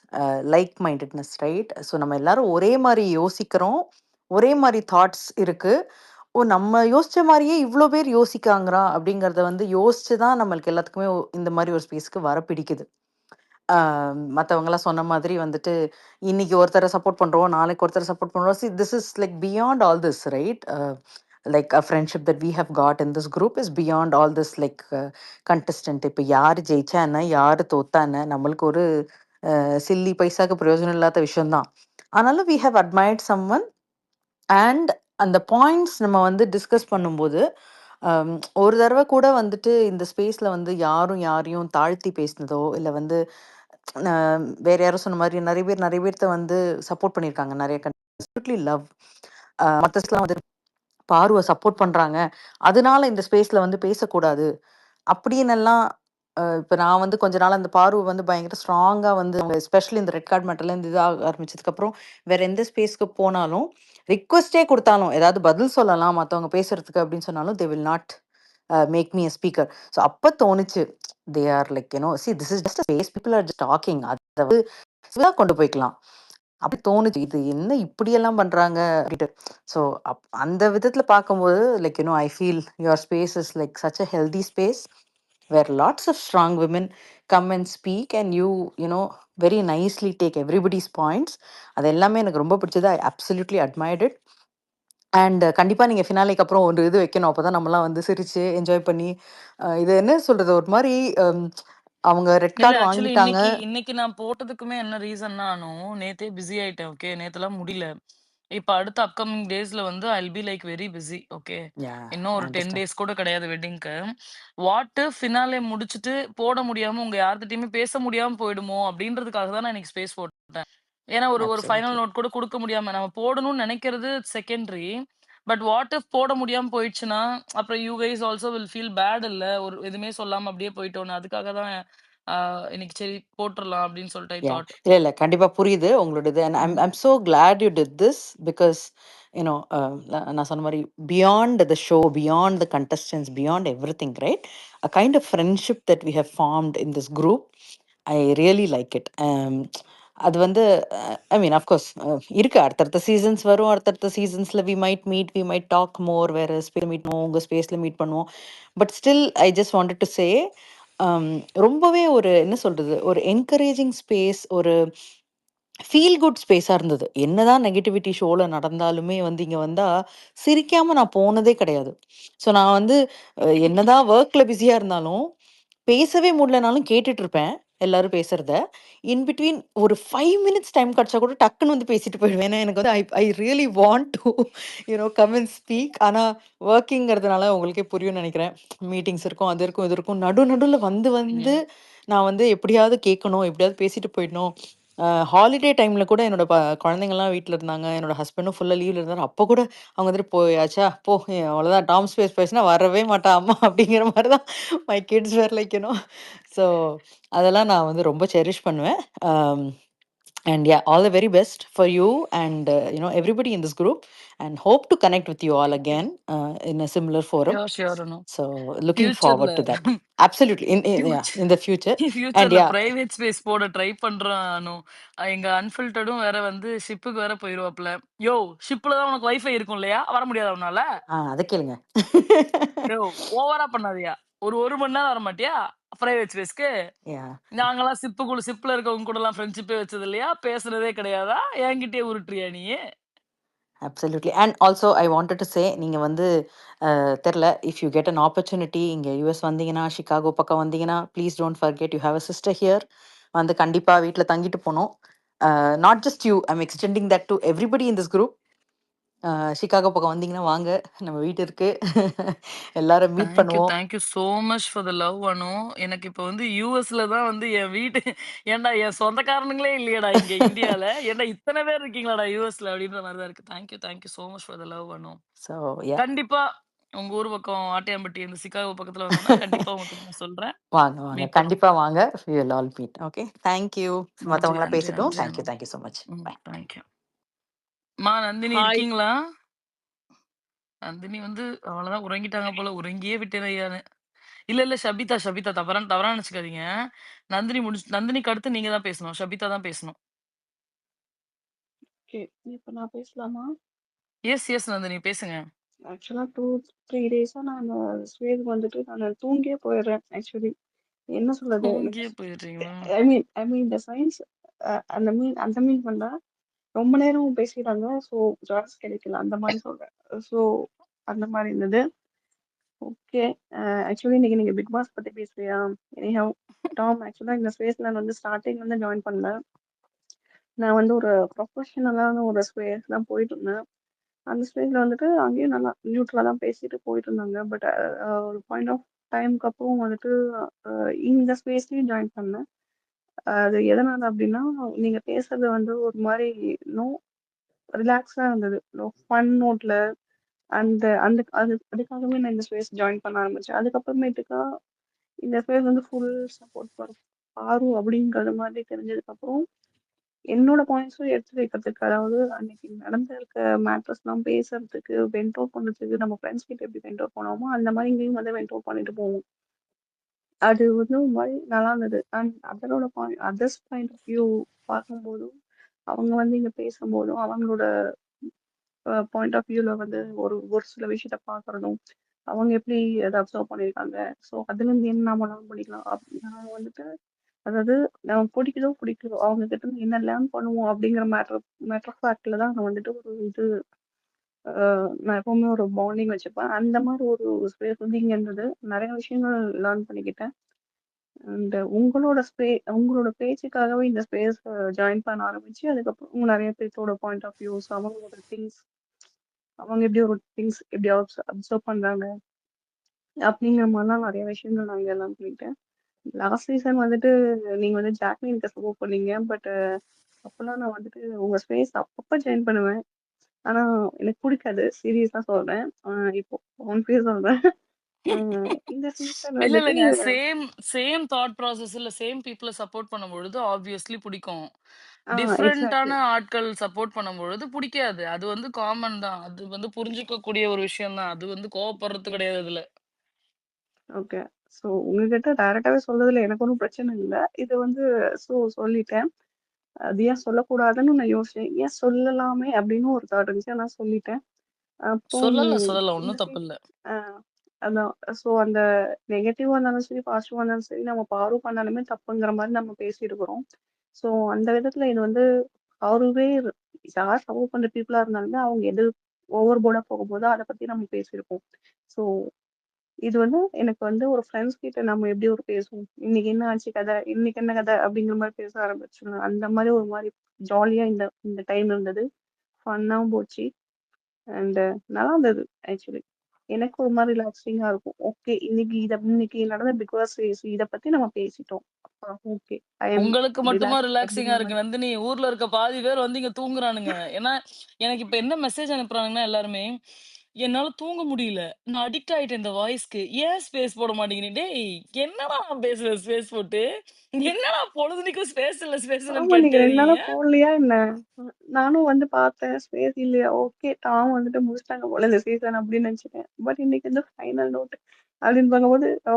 like mindedness, right? So நம்ம எல்லாரும் ஒரே மாதிரி யோசிக்கிறோம், ஒரே மாதிரி தாட்ஸ் இருக்கு. ஓ, நம்ம யோசிச்ச மாதிரியே இவ்வளோ பேர் யோசிக்காங்களா அப்படிங்கறத வந்து யோசிச்சு தான் நம்மளுக்கு எல்லாத்துக்குமே இந்த மாதிரி ஒரு ஸ்பேஸ்க்கு வர பிடிக்குது. மற்றவங்களாம் சொன்ன மாதிரி வந்துட்டு இன்னைக்கு ஒருத்தரை சப்போர்ட் பண்றோம், நாளைக்கு ஒருத்தரை சப்போர்ட் பண்றோம். See, this is like beyond all this, right? Like a friendship that we have got in this group is beyond all this, like contestant. இப்போ யார் ஜெயிச்சா என்ன, யார் தோத்தா என்ன, நம்மளுக்கு ஒரு சில்லி பைசாக்கு பிரயோஜனம் இல்லாத விஷயம்தான். ஆனாலும் we have admired someone. And அந்த பாயிண்ட்ஸ் நம்ம வந்து டிஸ்கஸ் பண்ணும்போது ஒரு தடவை கூட வந்துட்டு இந்த ஸ்பேஸில் வந்து யாரும் யாரையும் தாழ்த்தி பேசினதோ இல்லை வந்து வேற யாரும் சொன்ன மாதிரி நிறைய பேர்த்த வந்து சப்போர்ட் பண்ணியிருக்காங்க. நிறைய லவ் மற்றலாம் வந்து பார்வை சப்போர்ட் பண்றாங்க, அதனால இந்த ஸ்பேஸ்ல வந்து பேசக்கூடாது அப்படின்னு எல்லாம். இப்போ நான் வந்து கொஞ்ச நாள் அந்த பார்வை வந்து பயங்கர ஸ்ட்ராங்கா வந்து எஸ்பெஷலி இந்த ரெட் கார்டு மேட்டர்ல இருந்து இதாக ஆரம்பிச்சதுக்கு அப்புறம் வேற எந்த ஸ்பேஸ்க்கு போனாலும் ரிக்வெஸ்டே கொடுத்தாலும் ஏதாவது பதில் சொல்லலாம் மற்றவங்க பேசுறதுக்கு அப்படின்னு சொன்னாலும் they will not make me a speaker. So அப்போ தோணுச்சு, they are like see this is just space, people are just talking, அதை வந்து கொண்டு போய்க்கலாம். அப்படி தோணுச்சு, இது என்ன இப்படியெல்லாம் பண்றாங்க அப்படின்ட்டு. ஸோ அந்த விதத்துல பார்க்கும்போது like I feel your space is like such a healthy space where lots of strong women come and speak and you very nicely take everybody's points. அது எல்லாமே எனக்கு ரொம்ப பிடிச்சது. I absolutely admired it. And கண்டிப்பா நீங்க ஃபினாலேக்கு அப்புறம் ஒரு இது வைக்கணும், அப்பதான் நம்மலாம் வந்து சிரிச்சு என்ஜாய் பண்ணி இது என்ன சொல்றது, ஒரு மாதிரி அவங்க ரெட் இல்ல கார்டு ஆக்சுவலி வாங்கிட்டாங்க. இன்னைக்கு நான் போட்டதுக்குமே என்ன ரீசன்னா அனு, நேத்தே பிஸி ஆயிட்டேன். ஓகே, நேத்தெல்லாம் முடியல. இப்ப அடுத்த அப்கமிங் டேஸ்ல வந்து I'll be like very busy. Okay, ya, இன்னும் ஐ ஒரு 10 அண்டர்ஸ்டாண்ட். டேஸ் கூட கிடையாது வெட்டிங்க்கு. வாட் ஃபினாலே முடிச்சுட்டு போட முடியாம உங்க யார்கிட்டயுமே பேச முடியாம போயிடுமோ அப்படின்றதுக்காக தான் நான் இன்னைக்கு ஸ்பேஸ் போட்டேன். ஏன்னா ஒரு ஒரு ஃபைனல் அப்சல்யூட்லி. நோட் கூட குடுக்க முடியாம நம்ம போடணும்னு நினைக்கிறது செகண்டரி. பட் வாட் இஃப் போட முடியாம போயிடுச்சுன்னா, அப்புறம் you guys also will feel bad இல்ல. ஒரு எதுவுமே சொல்லாம அப்படியே போயிட்டோன்னு. அதுக்காக தான் இன்னைக்கு சரி போட்டுறலாம் அப்படின்னு சொல்லிட்டு ஐ யா, தாட். இல்ல கண்டிப்பா புரியுது உங்களோடது. And I'm hmm. I'm so glad you did this because you know நான் சொன்ன மாதிரி beyond the show, beyond the contestants, beyond every thing, right? A kind of friendship that we have formed in this group. I really like it. அது வந்து ஐ mean of course இருக்கு, அடுத்தடுத்த seasons வரும். அடுத்தடுத்த சீசன்ஸ்ல we might talk more, வேற space meet பண்ணுவோம், உங்க ஸ்பேஸ்ல மீட் பண்ணுவோம். But still I just wanted to சே ரொம்பவே ஒரு என்ன சொல்றது? ஒரு என்கரேஜிங் ஸ்பேஸ், ஒரு ஃபீல் குட் ஸ்பேஸா இருந்தது. என்னதான் நெகட்டிவிட்டி ஷோல நடந்தாலுமே வந்து இங்க வந்தா, சிரிக்காம நான் போனதே கிடையாது. ஸோ நான் வந்து என்னதான் வொர்க்ல பிஸியா இருந்தாலும், பேசவே முடியலனாலும் கேட்டுட்டு இருப்பேன், எல்லாரும் பேசுறத. இன் பிட்வீன் ஒரு 5 மினிட்ஸ் டைம் கிடைச்சா கூட டக்குன்னு வந்து பேசிட்டு போயிடுவேன். ஏன்னா எனக்கு வந்து I I really want to come and speak. ஆனா வொர்க்கிங்கிறதுனால உங்களுக்கே புரியும்னு நெனைக்கிறேன். மீட்டிங்ஸ் இருக்கும், அது இருக்கும், இது இருக்கும். நடுவுல வந்து Yeah. நான் வந்து எப்படியாவது கேட்கணும், எப்படியாவது பேசிட்டு போயிடணும். ஹாலிடே டைம்ல கூட என்னோட குழந்தைங்கலாம் வீட்ல இருந்தாங்க. என்னோட ஹஸ்பண்டும் ஃபுல்லா லீவ்ல இருந்தாரு. அப்ப கூட அவங்க வந்துட்டு "போயாச்சா, போ அவ்வளோதான் டாம் ஸ்பேஸ் பேசினா வரவே மாட்டா அம்மா" அப்படிங்கிற மாரி தான் my kids were like so அதெல்லாம் நான் வந்து ரொம்ப செரிஷ் பண்ணுவேன். And ya all the very best for you and everybody in this group and hope to connect with you all again in a similar forum. Sure, sure, Anu. So looking ஃபியூச்சர்ல forward to that. Absolutely future in the future. And ஃபியூச்சர்ல ya private space போட try பண்றான் அனு. எங்க அன்ஃபில்டர்டும் வேற வந்து ஷிப்புக்கு வேற போயிருவாப்ல. யோ, ஷிப்ல தான் உனக்கு வைஃபை இருக்கும் இல்லையா? வர முடியாதா உன்னால? அத கேளுங்க. யோ, ஓவரா பண்ணாதயா. ஒரு மணி நேரம் வர மாட்டியா பிரைவேட் ஸ்பேஸ்க்கு? யா நாங்கெல்லாம் ஷிப்ல இருக்கவங்க கூட எல்லாம் ஃப்ரெண்ட்ஷிப்பே வச்சது இல்லையா? பேசுனதே கிடையாதா? என்கிட்டயே உருட்டுறியா நீ? Absolutely. And also I wanted to say நீங்க வந்து தெர்ல if you get an opportunity இங்க யுஎஸ் வந்தீங்கன்னா, சிகாகோ பக்கம் வந்தீங்கன்னா, please don't forget you have a sister here. வந்து கண்டிப்பா வீட்ல தங்கிட்டு போணும். Not just you, I am extending that to everybody in this group. Chicago பக்கம் வந்தீங்கன்னா வாங்க. நம்ம வீடு இருக்கு. எல்லாரும் மீட் பண்ணுவோம். Thank you so much for the love Anu. எனக்கு இப்ப வந்து யுஎஸ்ல தான் வந்து என் வீட்டு ஏன்டா என் சொந்தக்காரனுங்களே இல்லையேடா இங்க இந்தியால. ஏன்டா இத்தனை பேர் இருக்கீங்களாடா யுஎஸ்ல அப்படின்ற மாதிரி தான் இருக்கு. Thank you so much for the love Anu. So yeah கண்டிப்பா உங்க ஊர் பக்கம் ஆட்டியாம்பட்டி இந்த சிகாகோ பக்கத்துல வந்தோம்னா கண்டிப்பா உங்களுக்கு நான் சொல்றேன். வாங்க. மீட் பண்ணுவோம். கண்டிப்பா வாங்க. We will all meet. Okay. Thank you. நன்றி மத்தவங்கலாம் நன்றி பேசட்டும். நன்றி thank Anu. You so much. Bye. Thank you. Nandini hi. இருக்கீங்களா? நந்தினி வந்து அவ்வளவுதான் உறங்கிட்டாங்க போல. உறங்கியே விட்டேன் ஐயான்னு. இல்ல ஷபிதா தவறா தவறா நினைச்சுக்காதீங்க. நந்தினிக்கு அடுத்து நீங்க தான் பேசணும். ஷபிதா தான் பேசணும். ஓகே. இப்ப நான் பேசலாமா? எஸ் நந்தினி பேசுங்க. ஆக்சுவலா 2-3 டேஸா நானு ஸ்வேதுக்கு வந்துட்டு நானு தூங்கியே போயிடுறேன் ஆக்சுவலி. என்ன சொல்றது? எனக்கு தூங்கியே போயிடுறீங்களா? ஐ மீன் இந்த சயின்ஸ் அந்த மீன் வந்தா ரொம்ப நேரம் பேசிட்டாங்க. ஸோ ஜாப்ஸ் கிடைக்கல. அந்த மாதிரி சொல்றேன். ஸோ அந்த மாதிரி இருந்தது. ஓகே. ஆக்சுவலி இன்னைக்கு நீங்க பிக் பாஸ் பத்தி பேசுறியா? எனிஹவ் டாம் ஆக்சுவலா இந்த ஸ்பேஸ் நான் வந்து ஸ்டார்டிங் வந்து ஜாயின் பண்ணல. நான் வந்து ஒரு ப்ரொஃபஷனலான ஒரு ஸ்பேஸ் தான் போயிட்டு இருந்தேன். அந்த ஸ்டேஜ்ல வந்துட்டு அங்கேயும் நல்லா நியூட்ரலா தான் பேசிட்டு போயிட்டு இருந்தாங்க. பட் ஒரு பாயிண்ட் ஆஃப் டைம்க்கு அப்புறம் வந்துட்டு இந்த ஸ்பேஸ்லயும் ஜாயின் பண்ணேன். அது எதனால அப்படின்னா நீங்க பேசுறது வந்து ஒரு மாதிரி நோ ரிலாக்ஸா இருந்தது. ஃபன் நோட்ல அந்த அந்த அது அதுக்காகவே நான் இந்த ஸ்பேஸ் ஜாயின் பண்ண ஆரம்பிச்சேன். அதுக்கப்புறமேட்டுக்கா இந்த ஸ்பேஸ் வந்து ஃபுல் சப்போர்ட் ஃபார் பாரு அப்படிங்கிறது மாதிரி தெரிஞ்சதுக்கு அப்புறம் என்னோட பாயிண்ட்ஸும் எடுத்து வைக்கிறதுக்கு, அதாவது அன்னைக்கு நடந்திருக்க மேட்டர்ஸ்லாம் பேசுறதுக்கு, வென்ட் அவுட் பண்றதுக்கு, நம்ம ஃப்ரெண்ட்ஸ் கிட்ட எப்படி வென்ட் அவுட் பண்ணுவோமோ, அந்த மாதிரி இங்கேயும் வந்து வென்ட் அவுட் பண்ணிட்டு போவோம். அது வந்து ஒரு மாதிரி நல்லா இருந்தது. And others point of view பார்க்கும்போதும், அவங்க வந்து இங்க பேசும்போதும், அவங்களோட பாயிண்ட் ஆஃப் வியூல வந்து ஒரு ஒரு சில விஷயத்த பார்க்கறதும், அவங்க எப்படி அதை அப்சர்வ் பண்ணியிருக்காங்க. ஸோ அதுலேருந்து என்ன நாம லேர்ன் பண்ணிக்கலாம். நான் வந்துட்டு அதாவது நம்ம பிடிக்குதோ அவங்க கிட்ட இருந்து என்ன லேர்ன் பண்ணுவோம் அப்படிங்கிற மேட்டர் ஆஃப் ஃபேக்ட்ல தான் நான் வந்துட்டு ஒரு இது நான் எப்பவுமே ஒரு பாண்டிங் வச்சுப்பேன். அந்த மாதிரி ஒரு ஸ்பேஸ் வந்து இங்க இருந்தது. நிறைய விஷயங்கள் லேர்ன் பண்ணிக்கிட்டேன். அண்ட் உங்களோட பேச்சுக்காகவே இந்த ஸ்பேஸ் ஜாயின் பண்ண ஆரம்பிச்சு அதுக்கப்புறம் நிறைய பேர்த்தோட பாயிண்ட் ஆஃப் வியூஸ் அவங்களோட திங்ஸ் அவங்க எப்படி அப்சர்வ் பண்றாங்க அப்படிங்கிற மாதிரிலாம் நிறைய விஷயங்கள் நான் இங்க லேர்ன் பண்ணிக்கிட்டேன். லாஸ்ட் சீசன் வந்துட்டு நீங்க வந்து ஜாக்லினுக்கு சப்போர்ட் பண்ணீங்க. பட் அப்பெல்லாம் நான் வந்துட்டு உங்க ஸ்பேஸ் அப்பப்ப ஜாயின் பண்ணுவேன். ஆனா எனக்கு பிடிக்காது. சீரியஸா சொல்றேன். இப்போ ஒன் பேர் சொல்றேன். இந்த சீசன் வந்துட்டு இல்லங்க. சேம் தாட் ப்ராசஸ் இல்ல சேம் பீப்பிள சப்போர்ட் பண்ணும்பொழுது ஆப்வியஸ்லி பிடிக்கும். எக்ஸாக்ட்லி. டிஃபரண்டான ஆட்கள் சப்போர்ட் பண்ணும்பொழுது பிடிக்காது. அது வந்து காமன் தான். அது வந்து புரிஞ்சுக்கக்கூடிய ஒரு விஷயம் தான். அது வந்து கோவப்படுறது கிடையாது அதுல. ஓகே. ஸோ உங்ககிட்ட டைரக்டாவே சொல்றதுல எனக்கு ஒன்றும் பிரச்சனை இல்லை. இது வந்து சொல்லிட்டேன். அது ஏன் சொல்லக்கூடாதுன்னு நான் யோசிச்சேன். ஏன் சொல்லலாமே அப்படின்னு ஒரு தாட் இருந்துச்சு. நான் சொல்லிட்டேன். அப்புறம் சொல்லலாம். இந்த ஒண்ணும் தப்பு இல்ல. அதான். ஸோ அந்த நெகட்டிவா இருந்தாலும் சரி, பாசிட்டிவா இருந்தாலும் சரி, நம்ம பாரு பண்ணாலுமே தப்புங்கிற மாதிரி நம்ம பேசியிருக்கிறோம். ஸோ அந்த விதத்துல இது வந்து பாருவே யார் சப்போர்ட் பண்ற பீப்புளா இருந்தாலுமே அவங்க எது ஓவர் போர்டா போகும்போதோ அதை பத்தி நம்ம பேசியிருப்போம். ஸோ இது வந்து எனக்கு வந்து ஒரு ஃப்ரெண்ட்ஸ் கிட்ட நம்ம எப்படி ஒரு பேசுவோம், இன்னைக்கு என்ன ஆச்சு கதை, இன்னைக்கு என்ன கதை அப்படிங்கிற மாதிரி பேச ஆரம்பிச்சிடணும். அந்த மாதிரி ஒரு மாதிரி ஜாலியா இந்த இந்த டைம் இருந்தது, ஃபன்னாகவும் போச்சு. அண்ட் நல்லா இருந்தது ஆக்சுவலி. எனக்கு ஒரு மாதிரி ரிலாக்ஸிங்கா இருக்கும். ஓகே, இன்னைக்கு நடந்த பிக் பாஸ் ரேஸ் இத பத்தி நம்ம பேசிட்டோம். ஓகே, ஐ எம் உங்களுக்கு மட்டுமா ரிலாக்ஸ் ரிலாக்ஸிங்கா அப்படிங்கிற இருக்கு மாதிரி. நந்தினி? ஊர்ல இருக்க பாதி பேர் வந்து இங்க தூங்குறானுங்க. ஏன்னா, எனக்கு இப்ப என்ன மெசேஜ் அனுப்புறாங்கன்னா எல்லாருமே, "என்னால தூங்க முடியல. நான் அடிக்ட் ஆயிட்டேன் இந்த வாய்ஸ்க்கு. ஏன் ஸ்பேஸ் போட மாட்டேங்கிறீங்க?" டேய்! என்னடா நான் பேசுவேன் ஸ்பேஸ் போட்டு? என்னடா பொழுதனைக்கும் ஸ்பேஸ் இல்ல, ஸ்பேஸ் இல்லன்னு ஆமா, நீங்க கேட்டுட்டே 2 நாளா இருக்கீங்க? போடலையா என்ன? நானும் வந்து பார்த்தேன். ஸ்பேஸ் இல்லையா? ஓகே, டாம் வந்துட்டு முடிச்சிட்டாங்க போல இந்த சீசன் அப்படின்னு நினைச்சிட்டேன். பட் இன்னைக்கு வந்து ஃபைனல் நோட் அப்படின்னு பார்க்கும்போது, ஓ,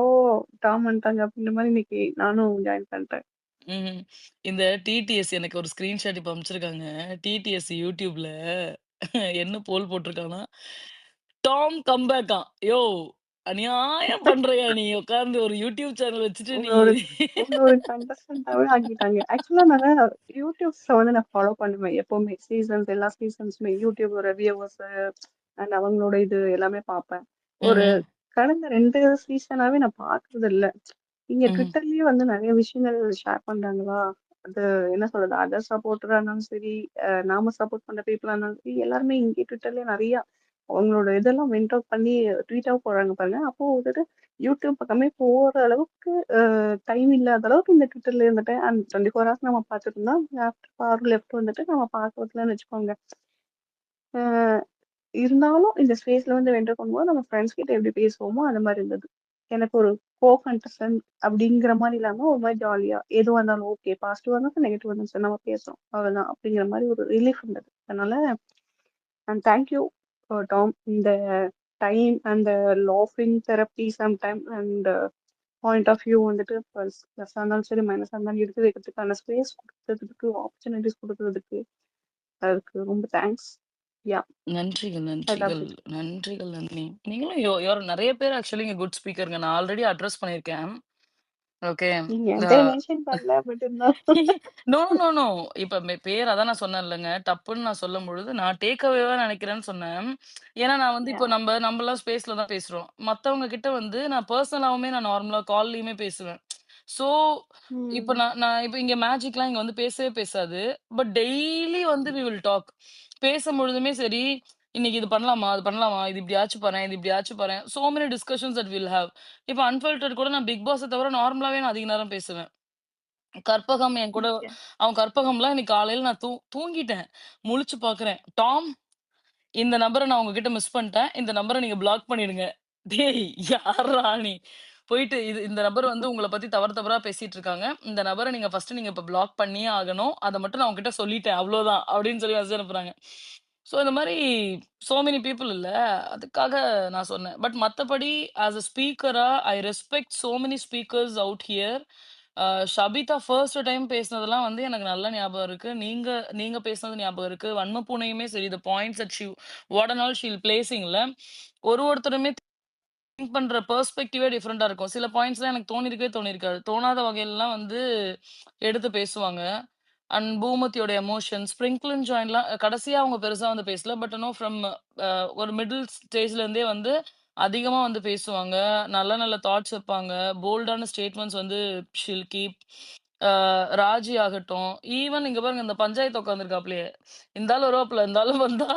டாம் வந்துட்டாங்க அப்படின்ற மாதிரி இன்னைக்கு நானும் ஜாயின் பண்ணிட்டேன். ம்ஹ்ம். இந்த டிடிஎஸ் எனக்கு ஒரு ஸ்கிரீன்ஷாட் இப்ப அனுப்பிச்சிருக்காங்க. டிடிஎஸ் YouTubeல என்ன போல் போட்டிருக்கான்னா, டாம் கம்பேக்காம். யோவ்! அநியாயம் பண்றயா நீ? உட்கார்ந்து ஒரு YouTube சேனல் வச்சுட்டு உங்கள நீ ஒரு உங்கள ஒரு கண்டஸ்டன்டாவே ஆக்கிட்டாங்க. ஆக்சுவலா நாங்க யூடியூப்ஸ்ல வந்து நான் ஃபாலோ பண்ணுவேன் எப்பவுமே. எல்லா சீசன்ஸுமே யூடியூபோட வியூவர்ஸ் அண்ட் அவங்களோட இது எல்லாமே பார்ப்பேன். ஒரு ம்ஹ்ம். கடந்த 2 சீசனாவே நான் பார்க்கறது இல்ல. இங்க ம்ஹ்ம். ட்விட்டர்லயே வந்து நிறைய விஷயங்கள் ஷேர் பண்றாங்களா? அது என்ன சொல்றது? அதர் சப்போர்ட்டரா இருந்தாலும் சரி, நாம சப்போர்ட் பண்ற பீப்புளா இருந்தாலும் சரி, எல்லாருமே இங்கே ட்விட்டர்லயே நிறைய அவங்களோட இதெல்லாம் வெண்ட் அவுட் பண்ணி ட்வீட்டா போடுறாங்க பாருங்க. அப்போ வந்துட்டு யூடியூப் பக்கமே போற அளவுக்கு டைம் இல்லாத அளவுக்கு இந்த ட்விட்டர்ல இருந்துட்டேன். அண்ட் 24 ஹவர்ஸ் நம்ம பார்த்துட்டு இருந்தா ஆஃப்டர் பவர் லெஃப்ட் வந்துட்டு நம்ம பார்க்கறதுலன்னு வச்சுக்கோங்க. அஹ் இருந்தாலும் இந்த ஸ்பேஸ்ல வந்து வென்டர் பண்ணும்போது நம்ம ஃப்ரெண்ட்ஸ் கிட்ட எப்படி பேசுவோமோ அந்த மாதிரி இருந்தது. எனக்கு ஒரு கோ கண்டஸ்டன்ட் அப்படிங்கிற மாதிரி இல்லாம ஒரு மாதிரி ஜாலியா எதுவாக இருந்தாலும் ஓகே, பாசிட்டிவா இருந்தாலும் நெகட்டிவ் இருந்தாலும் சரி, நம்ம பேசுறோம் அவ்வளவுதான் அப்படிங்கிற மாதிரி ஒரு ரிலீஃப் இருந்தது. அதனால அண்ட் தேங்க்யூ டாம். இந்த டைம் அந்த லாஃபிங் therapy sometime and point of view வந்துட்டு ப்ளஸ் இருந்தாலும் சரி மைனஸ் இருந்தாலும் எடுத்து வைக்கிறதுக்கான ஸ்பேஸ் கொடுத்ததுக்கு, ஆப்பர்ச்சுனிட்டிஸ் கொடுத்ததுக்கு அதுக்கு ரொம்ப தேங்க்ஸ். யா, நன்றிகள், ஐ லவ் நன்றிகள், இட். நன்றிகள் நந்தினி. நீங்களும் நெறைய பேர் ஆக்சுவலி இங்க குட் ஸ்பீக்கர்ங்க. நான் ஆல்ரெடி அட்ரஸ் பண்ணியிருக்கேன். ஓகே. நீங்க என் அ பேர் மென்ஷன் பண்ணல, பட் இருந்தாலும் நோ, நோ, நோ. இப்ப பேர் அதான் நான் சொன்னேன்லங்க. டப்புன்னு நான் சொல்லும்பொழுது, நான் டேக் அவேவா நெனைக்கிறேன்னு சொன்னேன். ஏன்னா நான் வந்து இப்போ யா. நம்பலாம் ஸ்பேஸ்ல தான் பேசுறோம். மத்தவங்க கிட்ட வந்து நான் பெர்சனலாவுமே நான் நார்மலா கால்லயுமே பேசுவேன். ஸோ, இப்ப ம். நான் இப்ப இங்க மேஜிக்லாம் இங்க வந்து பேசவே பேசாது. பட் டெய்லி வந்து வி வில் டாக். பேசும்பொழுதுமே சரி, "இன்னைக்கு இது பண்ணலாமா? அது பண்ணலாமா? இது இப்படியாச்சும் பாரேன், இது இப்படியாச்சும் பாரேன்." So many discussions that will have. இப்ப அன்ஃபில்டர்ட் கூட நான் பிக் பாஸ தவிர நார்மலாவே நான் அதிக நேரம் பேசுவேன். கற்பகம் என் கூட யா. அவன் கற்பகம்லாம் இன்னைக்கு காலையில நான் தூங்கிட்டேன். முழிச்சு பார்க்குறேன். டாம், இந்த நம்பர நான் உங்ககிட்ட மிஸ் பண்ட்டேன். இந்த நம்பர நீங்க பிளாக் பண்ணிடுங்க. டேய் யார்றா நீ? போயிட்டு இந்த நபர் வந்து உங்கள பத்தி தவறு தவறா பேசிட்டு இருக்காங்க. இந்த நபர நீங்க இப்ப பிளாக் பண்ணியே ஆகணும். அத மட்டும் நான் உன்கிட்ட சொல்லிட்டேன். அவ்ளோதான். அப்படின்னு சொல்லி மெசேஜ் அனுப்புறாங்க. ஸோ இந்த மாரி மெனி பீப்பிள் இல்ல. அதுக்காக நான் சொன்னேன். பட் மத்தபடி ஆஸ் அ ஸ்பீக்கரா I respect many speakers out here. Shabitha first time பேசினதெல்லாம் வந்து எனக்கு நல்ல ஞாபகம் இருக்கு. நீங்க நீங்க பேசினது ஞாபகம் இருக்கு. வன்ம பூனையுமே சரி, the points that what and all she will பிளேசிங்ல ஒருத்தருமே திங்க் பண்ற பெர்ஸ்பெக்டிவே டிஃபரெண்டா இருக்கும். சில பாயிண்ட்ஸ்லாம் எனக்கு தோணியிருக்காது. தோணாத வகையிலலாம் வந்து எடுத்து பேசுவாங்க. அண்ட் பூமத்தியோட எமோஷன்ஸ், ஸ்ப்ரிங்கிள் அண்ட் ஜாயின்லாம் கடைசியா அவங்க பெருசா வந்து பேசல. பட் ஃப்ரம் ஒரு மிடில் ஸ்டேஜ்ல இருந்தே வந்து அதிகமா வந்து பேசுவாங்க. நல்ல நல்ல தாட்ஸ் வைப்பாங்க. போல்டான ஸ்டேட்மெண்ட்ஸ் வந்து ஷில் கீப். ராஜி ஆகட்டும், ஈவன் இங்க பாருங்க இந்த பஞ்சாயத்து உட்காந்துருக்காப்லயே, இந்த ஆள் வருவாப்புல, இந்த ஆளு வந்தா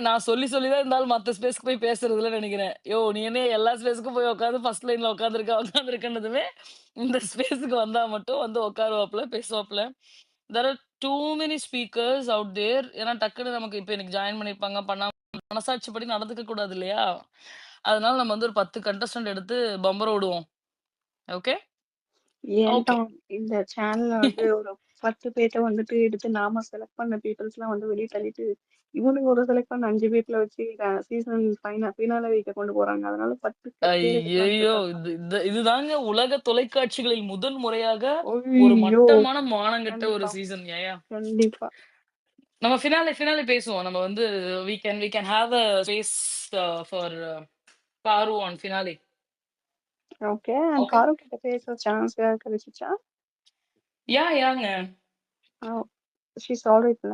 நான் சொல்லி சொல்லி தான் இந்த ஆள் மத்த ஸ்பேஸ்க்கு போய் பேசுறதில்லன்னு நெனைக்கிறேன். யோவ்! நீ என்ன எல்லா ஸ்பேஸ்க்கும் போய் உட்காந்து ஃபர்ஸ்ட் லைன்ல உட்காந்துருக்கன்னதுமே, இந்த ஸ்பேஸ்க்கு வந்தா மட்டும் வந்து உட்காருவாப்புல, பேசுவாப்புல. There are too many speakers out there. ஏன்னா டக்குனு நமக்கு இப்ப இன்னைக்கு ஜாயின் பண்ணியிருப்பாங்க, மனசாட்சிப்படி நடந்துக்க கூடாது இல்லையா? அதனால நம்ம வந்து ஒரு 10 கண்டஸ்டன்ட் எடுத்து பம்பர விடுவோம். ஓகே? ஓகே. ஏன்டா இந்த சேனல்ல வந்து ஒரு 10 பேத்த வந்துட்டு எடுத்து நாம செலக்ட் பண்ண பீப்புள்ஸ்லாம் வந்து வெளிய தள்ளிட்டு, இவனுங்க ஒரு செலக்ட் பண்ண 5 பேத்துல வச்சு சீசன் ஃபினாலே வைக்க கொண்டு போறாங்க. அதனால 10 பேர் எடுக்கலாம்னு ஐய்யய்யோ! இருக்காங்க. இதுதாங்க உலக தொலைக்காட்சிகளில் முதல் முறையாக ஒரு ஐயோ! மட்டமான மானங்கெட்ட ஒரு கண்டிப்பா, சீசன். ஏயா கண்டிப்பா. நம்ம ஃபினாலே பேசுவோம். நம்ம வந்து we can have a space for Paru on finale. Okay. And Okay. Paru கிட்ட பேச சான்ஸ் கிடைச்சிச்சா? யாங்க. ஷீஸ் ஆல்ரைட்ல.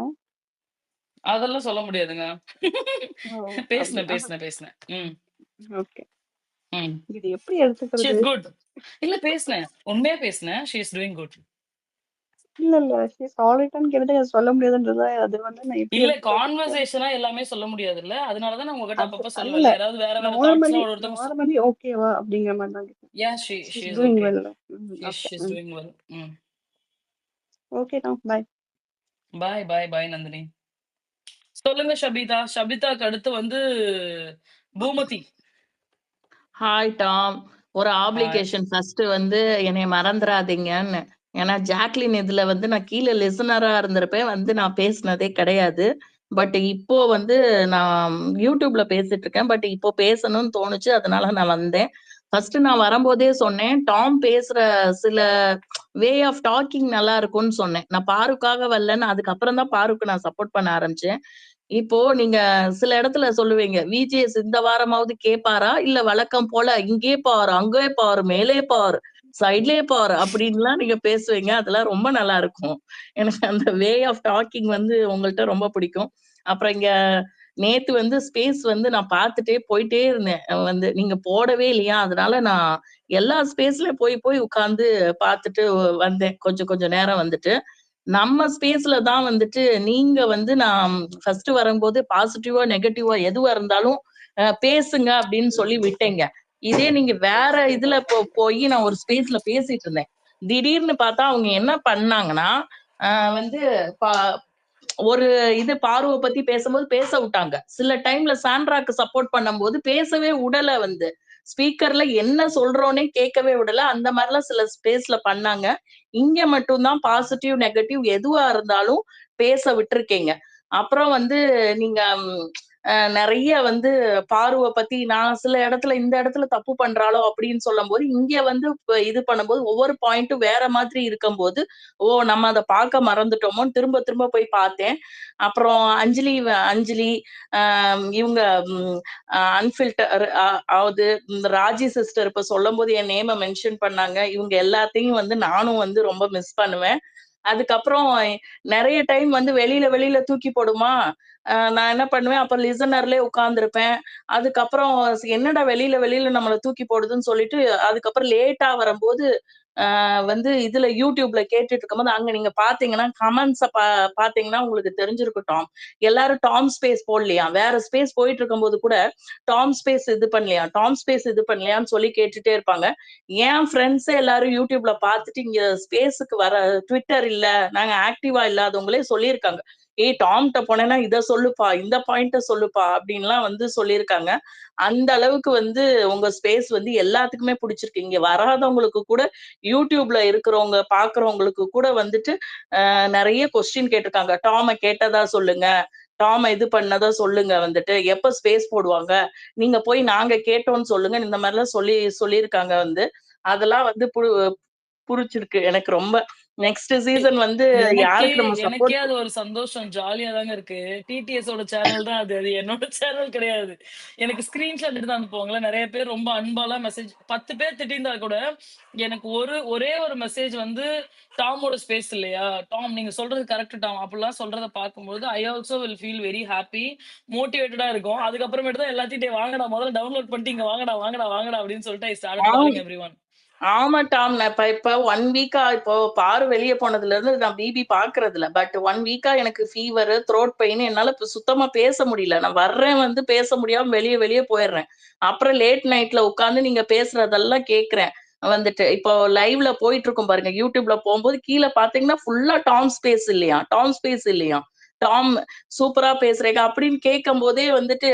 அதெல்லாம் சொல்ல முடியாதுங்க. ஓ பேசினேன், அப்படியா? பேசினேன், பேசினேன். ம். ஓகே. ம். இது எப்படி ஷி எடுத்துக்கிறது? Is good. இல்ல பேசினேன். உண்மையா பேசினேன். She is doing good. இல்ல ஷீஸ் ஆல்ரைட்டான்னு கேட்டுட்டு சொல்ல முடியாதுன்றதா அது வந்து நான் எப்படி இல்ல எடுத்துக்கிறது? கான்வர்சேஷனா எல்லாமே சொல்ல முடியாதுல்ல. அதனால தான் நான் உங்ககிட்ட அது அப்பப்ப அல்ல. சொல்லுவேன்ல. யாராவது வேற வேற நார்மலி தாட்ஸ்லாம் ஒருத்தவங்க நார்மலி ஓகேவா அப்படிங்கிற மாதிரி தான் கேட்டேன். Ya she she's is doing okay. Well. She okay. Is doing well. ம். ஓகே தான். பை. பாய் நந்தினி. சொல்லுங்க ஷபிதா. ஷபிதாக்கு அடுத்து வந்து பூமதி. Hi Tom. ஒரு ஹாய். ஆப்ளிகேஷன் ஃபர்ஸ்ட் வந்து என்னை மறந்துடாதீங்கன்னு. ஏன்னா ஜாக்லின் இதுல வந்து நான் கீழே லிசனரா இருந்திருப்பேன், வந்து நான் பேசினதே கிடையாது. பட் இப்போ வந்து நான் யூடியூப்ல பேசிட்டு இருக்கேன். பட் இப்போ பேசணும்னு தோணுச்சு, அதனால நான் வந்தேன். ஃபர்ஸ்ட் நான் வரும்போதே சொன்னேன், டாம் பேசுற சில வே ஆஃப் டாக்கிங் நல்லா இருக்கும்னு சொன்னேன். நான் பாருக்காக வரலன்னு, அதுக்கப்புறம் தான் பாருக்கு நான் சப்போர்ட் பண்ண ஆரம்பிச்சேன். இப்போ நீங்க சில இடத்துல சொல்லுவீங்க, விஜிஎஸ் இந்த வாரமாவது கேட்பாரா? இல்ல வழக்கம் போல இங்கே பாரு, அங்கே பாரு, மேலே பாரு, சைட்லயே பாரு அப்படின்லாம் நீங்க பேசுவீங்க. அதெல்லாம் ரொம்ப நல்லா இருக்கும். எனக்கு அந்த வே ஆஃப் டாக்கிங் வந்து உங்கள்ட்ட ரொம்ப பிடிக்கும். அப்புறம் இங்க நேத்து வந்து ஸ்பேஸ் வந்து நான் பார்த்துட்டே போயிட்டே இருந்தேன். வந்து நீங்க போடவே இல்லையா? அதனால நான் எல்லா ஸ்பேஸ்லயும் போய் போய் உட்கார்ந்து பார்த்துட்டு வந்தேன். கொஞ்சம் கொஞ்சம் நேரம் வந்துட்டு. நம்ம ஸ்பேஸ்ல தான் வந்துட்டு நீங்க வந்து நான் ஃபர்ஸ்ட் வரும்போது பாசிட்டிவா, நெகட்டிவா எதுவா இருந்தாலும் பேசுங்க அப்படின்னு சொல்லி விட்டேங்க. இதே நீங்க வேற இதுல போய் நான் ஒரு ஸ்பேஸ்ல பேசிட்டு இருந்தேன். திடீர்னு பார்த்தா அவங்க என்ன பண்ணாங்கன்னா, வந்து ஒரு இது பார்வ பத்தி பேசும்போது பேச விட்டாங்க. சில டைம்ல சாண்ட்ராக்கு சப்போர்ட் பண்ணும்போது பேசவே உடல வந்து. ஸ்பீக்கர்ல என்ன சொல்றோன்னே கேட்கவே விடல. அந்த மாரிலாம் சில ஸ்பேஸ்ல பண்ணாங்க. இங்க மட்டும் தான் பாசிட்டிவ், நெகட்டிவ் எதுவா இருந்தாலும் பேச விட்டுருக்கீங்க. அப்புறம் வந்து நீங்க நெறைய வந்து பார்வ பத்தி நான் சில இடத்துல இந்த இடத்துல தப்பு பண்றாளோ அப்படின்னு சொல்லும்போது, இங்க வந்து இது பண்ணும்போது ஒவ்வொரு பாயிண்ட்டும் வேற மாதிரி இருக்கும்போது, ஓ! நம்ம அத பார்க்க மறந்துட்டோமோன்னு திரும்ப திரும்ப போய் பார்த்தேன். அப்புறம் அஞ்சலி இவங்க அன்ஃபில்டர் அதாவது இந்த ராஜி சிஸ்டர் இப்ப சொல்லும்போது என் நேம மென்ஷன் பண்ணாங்க. இவங்க எல்லாத்தையும் வந்து நானும் வந்து ரொம்ப மிஸ் பண்ணுவேன். அதுக்கப்புறம் நெறைய டைம் வந்து வெளியில தூக்கி போடுமா, நான் என்ன பண்ணுவேன், அப்ப லிசனர்லயே உட்கார்ந்திருப்பேன். அதுக்கப்புறம் என்னடா வெளியில நம்மள தூக்கி போடுதுன்னு சொல்லிட்டு, அதுக்கப்புறம் லேட்டா வரம்போது, வந்து இதுல யூடியூப்ல கேட்டுட்டு இருக்கும்போது, அங்க நீங்க பார்த்தீங்கன்னா, கமெண்ட்ஸ பார்த்தீங்கன்னா உங்களுக்கு தெரிஞ்சிருக்கும் டாம். எல்லாரும் டாம் ஸ்பேஸ் போடலையாம். வேற ஸ்பேஸ் போயிட்டு இருக்கும்போது கூட, டாம் ஸ்பேஸ் இது பண்ணலையாம், டாம் ஸ்பேஸ் இது பண்ணலையான்னு சொல்லி கேட்டுட்டே இருப்பாங்க. என் ஃப்ரெண்ட்ஸே எல்லாரும் யூடியூப்ல பார்த்துட்டு, இங்க ஸ்பேஸுக்கு வர ட்விட்டர் இல்ல, நாங்க ஆக்டிவா இல்லாதவங்களே சொல்லியிருக்காங்க. ஏய் டாம்ட்ட போனேன்னா இத சொல்லுப்பா, இந்த பாயிண்ட்ட சொல்லுப்பா அப்படின்லாம் வந்து சொல்லியிருக்காங்க. அந்த அளவுக்கு வந்து உங்க ஸ்பேஸ் வந்து எல்லாத்துக்குமே பிடிச்சிருக்கு. இங்க வராதவங்களுக்கு கூட யூடியூப்ல இருக்கிறவங்க, பார்க்கிறவங்களுக்கு கூட வந்துட்டு நெறைய கொஸ்டின் கேட்டிருக்காங்க. டாம கேட்டதா சொல்லுங்க. டாம இது பண்ணதா சொல்லுங்க வந்துட்டு. எப்ப ஸ்பேஸ் போடுவாங்க? நீங்க போய் நாங்க கேட்டோம்ன்னு சொல்லுங்க. இந்த மாரிலாம் சொல்லியிருக்காங்க வந்து. அதெல்லாம் வந்து புடிச்சிருக்கு எனக்கு ரொம்ப. நெக்ஸ்ட் சீசன் வந்து எனக்கே யாருக்கு நம்ம எனக்கே சப்போர்ட் அது ஒரு சந்தோஷம். ஜாலியா தாங்க இருக்கு. டிடிஎஸ் ஓட சேனல் தான் அது. அது என்னோட சேனல் கிடையாது. எனக்கு ஸ்கிரீன்ஷாட் எடுத்து அனுப்புவாங்கல்ல. நெறைய பேர் ரொம்ப அன்பாலாம் மெசேஜ் 10 பேர் திட்டியிருந்தா கூட, எனக்கு ஒரே ஒரு மெசேஜ் வந்து டாமோட ஸ்பேஸ் இல்லையா? டாம் நீங்க சொல்றது கரெக்ட் டாம். அப்படிலாம் சொல்றத பார்க்கும்போது, I also will feel very happy. மோட்டிவேட்டடா இருக்கும். அதுக்கப்புறமேட்டு தான் எல்லாத்தையும் "டேய் வாங்கடா முதல்ல டவுன்லோட் பண்ணிட்டு இங்க வாங்கடா" அப்படின்னு சொல்லிட்டு ஐ ஸ்டார்ட்டட் ஆம். காலிங் எவரிஒன். ஆமா டாம். நான் இப்ப 1 வீக்கா இப்போ பாரு வெளிய போனதுலருந்து நான் பிபி பார்க்கறதில்ல. பட் 1 வீக்கா எனக்கு ஃபீவர், த்ரோட் பெயின் என்னால இப்ப சுத்தமா பேச முடியல. நான் வர்றேன் வந்து பேச முடியாம வெளிய போயிடுறேன். அப்புறம் லேட் நைட்ல உட்கார்ந்து நீங்க பேசுறதெல்லாம் கேட்கிறேன். வந்துட்டு இப்போ லைவ்ல போயிட்டு இருக்கும் பாருங்க. யூடியூப்ல போம்போது கீழ பார்த்தீங்கன்னா, ஃபுல்லா டாம் ஸ்பேஸ் இல்லையாம். டாம் ஸ்பேஸ் இல்லையாம். டாம் சூப்பரா பேசுறீங்க அப்படின்னு கேட்கும்போதே வந்துட்டு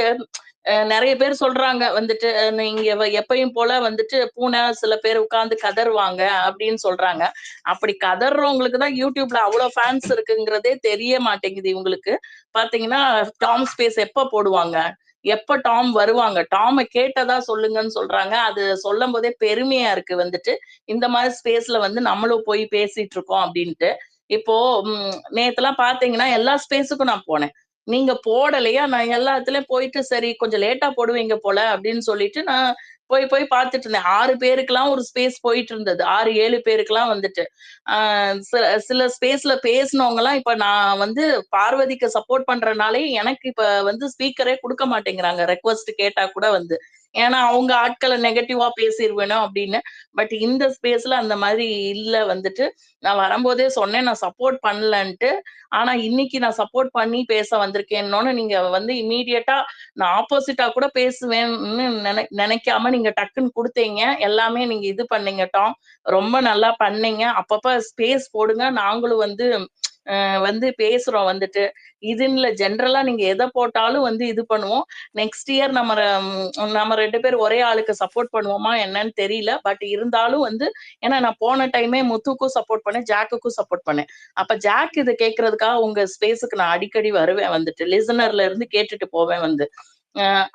நெறைய பேர் சொல்றாங்க வந்துட்டு, நீங்க எப்பயும் போல வந்துட்டு பூனை சில பேர் உட்கார்ந்து கதறுவாங்க அப்படின்னு சொல்றாங்க. அப்படி கதறுறவங்களுக்கு தான் யூடியூப்ல அவ்ளோ ஃபேன்ஸ் இருக்குங்கிறதே தெரிய மாட்டேங்குது இவங்களுக்கு. பார்த்தீங்கன்னா, டாம் ஸ்பேஸ் எப்ப போடுவாங்க? எப்ப டாம் வருவாங்க? டாம கேட்டதா சொல்லுங்கன்னு சொல்றாங்க. அது சொல்லும்போதே பெருமையா இருக்கு வந்துட்டு. இந்த மாரி ஸ்பேஸ்ல வந்து நம்மளும் போய் பேசிட்டு இருக்கோம் அப்படின்ட்டு. இப்போ நேத்துலாம் பார்த்தீங்கன்னா, எல்லா ஸ்பேஸுக்கும் நான் போனேன். நீங்க போடலையா, நான் எல்லாத்துலயும் போயிட்டு சரி கொஞ்சம் லேட்டா போடுவீங்க போல அப்படின்னு சொல்லிட்டு நான் போய் போய் பார்த்துட்டு இருந்தேன். 6 பேருக்கெல்லாம் ஒரு ஸ்பேஸ் போயிட்டு இருந்தது. 6, 7 பேருக்கெல்லாம் வந்துட்டு. சில சில ஸ்பேஸ்ல பேசினவங்கலாம் இப்ப நான் வந்து பார்வதிக்கு சப்போர்ட் பண்றனாலே எனக்கு இப்ப வந்து ஸ்பீக்கரே குடுக்க மாட்டேங்கிறாங்க. ரெக்வெஸ்ட் கேட்டா கூட வந்து. ஏன்னா அவங்க ஆட்கள நெகட்டிவா பேசிருவேனோ அப்படின்னு. பட் இந்த ஸ்பேஸ்ல அந்த மாதிரி இல்ல வந்துட்டு. நான் வரும்போதே சொன்னேன் நான் சப்போர்ட் பண்ணலன்ட்டு. ஆனா இன்னைக்கு நான் சப்போர்ட் பண்ணி பேச வந்திருக்கேன்னோன நீங்க வந்து இம்மீடியட்டா நான் ஆப்போசிட்டா கூட பேசுவேன்னு நினைக்காம நீங்க டக்குன்னு குடுத்தீங்க. எல்லாமே நீங்க இது பண்ணீங்க டாம். ரொம்ப நல்லா பண்ணீங்க. அப்பப்ப ஸ்பேஸ் போடுங்க. நாங்களும் வந்து பேசுறோம் வந்துட்டு. இதுன்னு இல்ல ஜெனரலா நீங்க எத போட்டாலும் வந்து இது பண்ணுவோம். நெக்ஸ்ட் இயர் நம்ம 2 பேரும் ஒரே ஆளுக்கு சப்போர்ட் பண்ணுவோமா என்னன்னு தெரியல. பட் இருந்தாலும் வந்து ஏன்னா நான் போன டைமே முத்துக்கும் சப்போர்ட் பண்ணேன், ஜாக்குக்கும் சப்போர்ட் பண்ணேன். அப்ப ஜாக் இத கேட்கறதுக்காக உங்க ஸ்பேஸ்க்கு நான் அடிக்கடி வருவேன் வந்துட்டு. லிசனர்ல இருந்து கேட்டுட்டு போவேன் வந்து.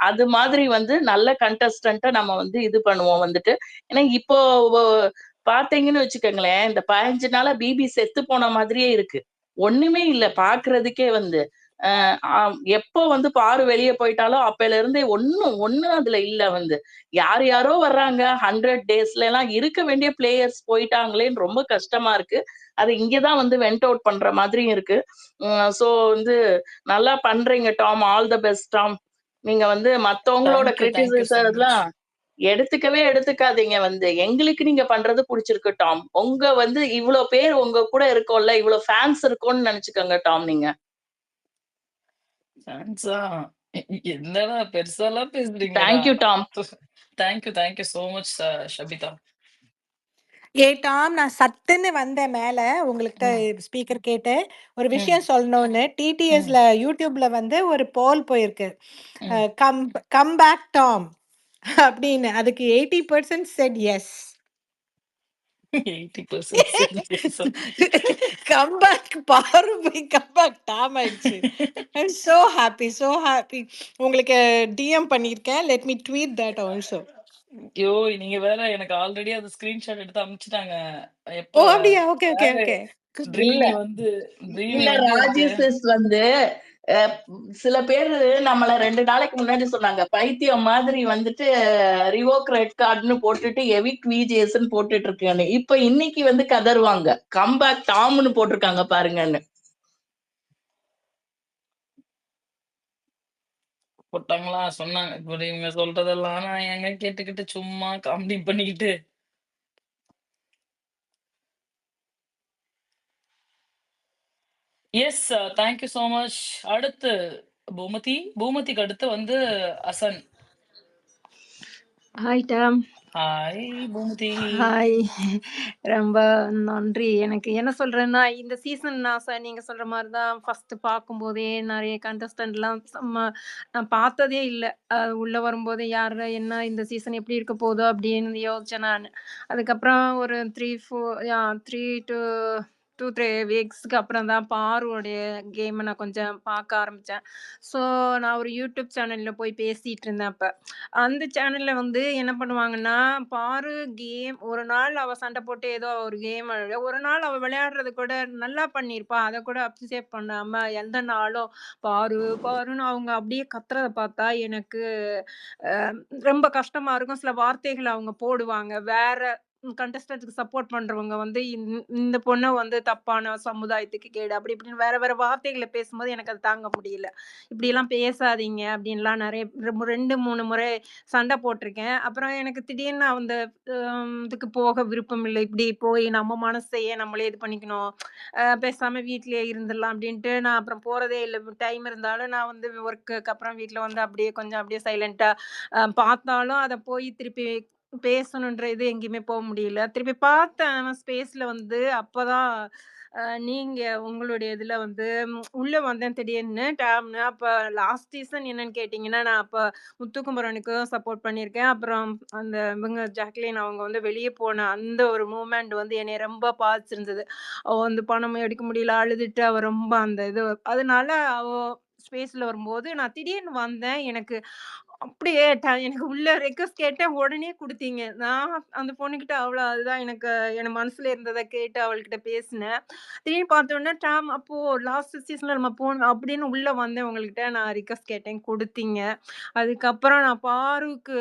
அது மாதிரி வந்து நல்ல கண்டஸ்டன்ட்ட நம்ம வந்து இது பண்ணுவோம் வந்துட்டு. ஏன்னா இப்போ பார்த்தீங்கன்னு வச்சுக்கோங்களேன், இந்த 15 நாளா பிபி செத்து போன மாதிரியே இருக்கு. ஒண்ணுமே இல்ல பாக்குறதுக்கே வந்து. எப்போ வந்து பாரு வெளிய போயிட்டாலும் அப்பையில இருந்தே ஒண்ணும் அதுல இல்ல வந்து. யார் யாரோ வர்றாங்க 100 டேஸ்ல எல்லாம் இருக்க வேண்டிய பிளேயர்ஸ் போயிட்டாங்களேன்னு ரொம்ப கஷ்டமா இருக்கு. அது இங்க தான் வந்து வென்ட் அவுட் பண்ற மாதிரியும் இருக்கு. சோ வந்து நல்லா பண்றீங்க Tom. All the best Tom. நீங்க வந்து மத்தவங்களோட தேங்க் யூ so much. கிரிட்டிசிசம்லாம் எடுத்துக்கவே எடுத்துக்காதீங்க வந்து. எங்களுக்கு நீங்க பண்றது புடிச்சிருக்கு டாம். உங்க வந்து இவ்ளோ பேர் உங்க கூட இருக்கோம்ல, இவ்ளோ ஃபேன்ஸ் இருக்கோம்னு நெனச்சுக்கோங்க டாம் நீங்க. தேங்க்ஸா? என்னடா பெருசாலாம் பேசுறீங்கடா. Thank you Tom. Thank you so much Shabitha. Tom, நான் சட்டுன்னு வந்தேன் மேல உங்கள்கிட்ட ம், ஸ்பீக்கர் கேட்டு ஒரு ம், விஷயம் சொல்லணும்னு. ம், டிடிஎஸ்ல யூடியூப்ல வந்து ஒரு போல் போயிருக்கு, ம். கம் கம் பேக் டாம் அப்படின்னு. அதுக்கு 80% செட் எஸ். 80% சீரியஸா? கம் பேக் பாரு போய் கம் பேக் டாம் ஆயிடுச்சு. I'm so happy, so happy. உங்களுக்கு டிஎம் பண்ணியிருக்கேன். Let me tweet that also. ஐயோ! நீங்க வேற எனக்கு ஆல்ரெடி அது ஸ்கிரீன்ஷாட் எடுத்து அனுப்பிச்சுட்டாங்க. எப்ப ஓ அப்படியா? ஓகே ஓகே வேற ஓகே. இல்ல, ட்ரீமி வந்து ட்ரீமி இல்ல வந்து ராஜி எனக்கு சிஸ் வந்து அஹ், சில பேரு நம்மள 2 நாளைக்கு முன்னாடி சொன்னாங்க. பைத்தியம் மாதிரி வந்துட்டு ரிவோக் ரெட் கார்டுன்னு போட்டுட்டு எவிக் விஜேஸ்ன்னு போட்டுட்டு இருக்கான்னு. இப்ப இன்னைக்கு வந்து கதறுவாங்க. கம்பேக் டாம்னு போட்டிருக்காங்க பாருங்கன்னு. போட்டாங்களா? சொன்னாங்க. இப்ப இவங்க சொல்றதெல்லாம் நான் ஏங்க கேட்டுக்கிட்டு சும்மா காமெடி பண்ணிக்கிட்டு. Yes thank you so much. அடுத்து பூமதிக்கு அடுத்து வந்து Asan. Hi Tom. Hi Poomathi. Hi. ரொம்ப நன்றி. எனக்கு என்ன சொல்றேன்னா, இந்த சீசன் நான் நீங்க சொல்ற மாரி தான் ஃபர்ஸ்ட் பார்க்கும்போதே நெறைய கண்டஸ்டன்ட்லாம் நான் பார்த்ததே இல்ல. உள்ள வரும்போதே யாரு என்ன இந்த சீசன் எப்படி இருக்க போதோ அப்படின்னு யோசிச்சேன் நானு. அதுக்கப்புறம் ஒரு 3 to 2, 3 வீக்ஸ்க்கு அப்புறம் தான் பாருவோடைய கேம நான் கொஞ்சம் பார்க்க ஆரம்பிச்சேன். ஸோ நான் ஒரு யூடியூப் சேனல்ல போய் பேசிட்டு இருந்தேன் அப்ப. அந்த சேனல்ல வந்து என்ன பண்ணுவாங்கன்னா, பாரு கேம் ஒரு நாள் அவ சண்டை போட்டு ஏதோ ஒரு கேம் ஒரு நாள் அவ விளையாடுறது கூட நல்லா பண்ணியிருப்பா. அத கூட அப்ரிசியேட் பண்ணாம எந்த நாளும் பாரு, பாருன்னு அவங்க அப்படியே கத்துறத பார்த்தா எனக்கு அ ரொம்ப கஷ்டமா இருக்கும். சில வார்த்தைகள அவங்க போடுவாங்க. வேற கண்டஸ்டன்ட்ஸ்க்கு சப்போர்ட் பண்றவங்க வந்து இந்த பொண்ண வந்து தப்பான சமுதாயத்துக்கு கேடு அப்படி இப்படின்னு வேற வேற வார்த்தைகள பேசும்போது எனக்கு அது தாங்க முடியல. இப்படியெல்லாம் பேசாதீங்க அப்படின்லாம் நெறைய 2, 3 முறை சண்டை போட்டுருக்கேன். அப்புறம் எனக்கு திடீர்னு அந்த இதுக்கு போக விருப்பம் இல்ல. இப்படி போய் நம்ம மனசையே நம்மளே இது பண்ணிக்கணும். பேசாம வீட்லயே இருந்துடலாம் அப்படின்ட்டு நான் அப்புறம் போறதே இல்ல. டைம் இருந்தாலும் நான் வந்து ஒர்க்குக்கு அப்புறம் வீட்ல வந்து அப்படியே கொஞ்சம் அப்படியே சைலன்ட்டா பார்த்தாலும் அத போய் திருப்பி பேசணுன்ற இது எங்கேயுமே போ முடியல. திருப்பி பார்த்தேன் ஸ்பேஸ்ல வந்து அப்பதான் நீங்க உங்களுடைய இதுல வந்து உள்ள வந்தேன் திடீர்னு டேப்ன்னு. அப்ப லாஸ்ட் சீசன் என்னன்னு கேட்டீங்கன்னா, நான் அப்ப முத்துக்குமரனுக்கும் சப்போர்ட் பண்ணியிருக்கேன். அப்புறம் அந்த இவங்க ஜாக்லின் அவங்க வந்து வெளிய போன அந்த ஒரு மூமெண்ட் வந்து என்னைய ரொம்ப பாதிச்சிருந்தது. அவ வந்து பணமும் எடுக்க முடியல, அழுதுட்டு அவ ரொம்ப அந்த இது அதனால அவ ஸ்பேஸ்ல வரும்போது நான் திடீர்னு வந்தேன். எனக்கு அப்படியே எனக்கு உள்ள ரெக்வெஸ்ட் கேட்டேன். உடனே குடுத்தீங்க. நான் அந்த பொண்ணுகிட்ட அவ்வளோ அதுதான் எனக்கு மனசுல இருந்தத கேட்டு அவள்கிட்ட பேசினேன். திடீர்னு பார்த்தோன்னே அப்போ லாஸ்ட் சீசன்ல நம்ம போனோம் அப்படின்னு உள்ள வந்தேன் உங்கள்கிட்ட. நான் ரிக்வெஸ்ட் கேட்டேன் குடுத்தீங்க. அதுக்கப்புறம் நான் பாருக்கு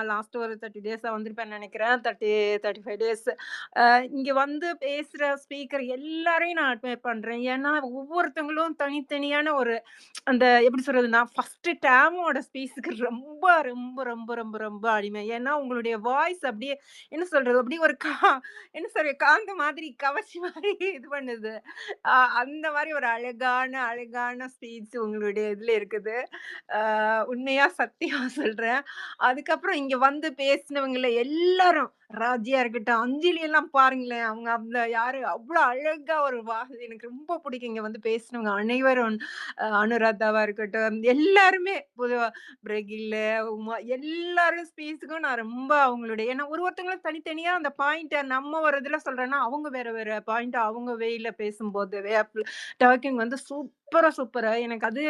லாஸ்ட் ஒரு 30 டேஸா வந்திருப்பேன்னு நெனைக்கிறேன். 35 டேஸ். இங்க வந்து பேசுற ஸ்பீக்கர் எல்லாரையும் நான் அட்மையர் பண்றேன். ஏன்னா ஒவ்வொருத்தவங்களும் தனித்தனியான ஒரு அந்த எப்படி சொல்றது? நான் ஃபர்ஸ்ட்டு டேமோட ஸ்பேஸுக்கு ரொம்ப, ரொம்ப, ரொம்ப, ரொம்ப, ரொம்ப அடிமை. ஏன்னா, உங்களுடைய வாய்ஸ் அப்படியே என்ன சொல்றது? அப்படியே ஒரு என்ன சொல்றது? காந்த மாதிரி கவர்ச்சி மாரி இது பண்ணுது. அந்த மாரி ஒரு அழகான, அழகான ஸ்பீச் உங்களுடைய இதுல இருக்குது. அ உண்மையா சத்தியமா சொல்றேன். அதுக்கப்புறம் இங்க வந்து பேசினவங்கல எல்லாரும் ராஜியா இருக்கட்டும், அஞ்சலி எல்லாம் பாருங்களேன். அவங்க அந்த யாரு அவ்ளோ அழகா ஒரு எனக்கு ரொம்ப பிடிக்கும். இங்க வந்து பேசினவங்க அனைவரும் அனுராதாவா இருக்கட்டும், எல்லாருமே பொதுவா பிரகில்லு, உமா எல்லாரும் ஸ்பீச்சுக்கும் நான் ரொம்ப அவங்களுடைய ஏன்னா ஒருத்தவங்களும் தனித்தனியா அந்த பாயிண்ட்ட நம்ம ஒரு இதுல சொல்றோம்னா, அவங்க வேற வேற பாயிண்ட்ட அவங்க வேல பேசும்போது டாக்கிங் வந்து சூப்பரா எனக்கு அது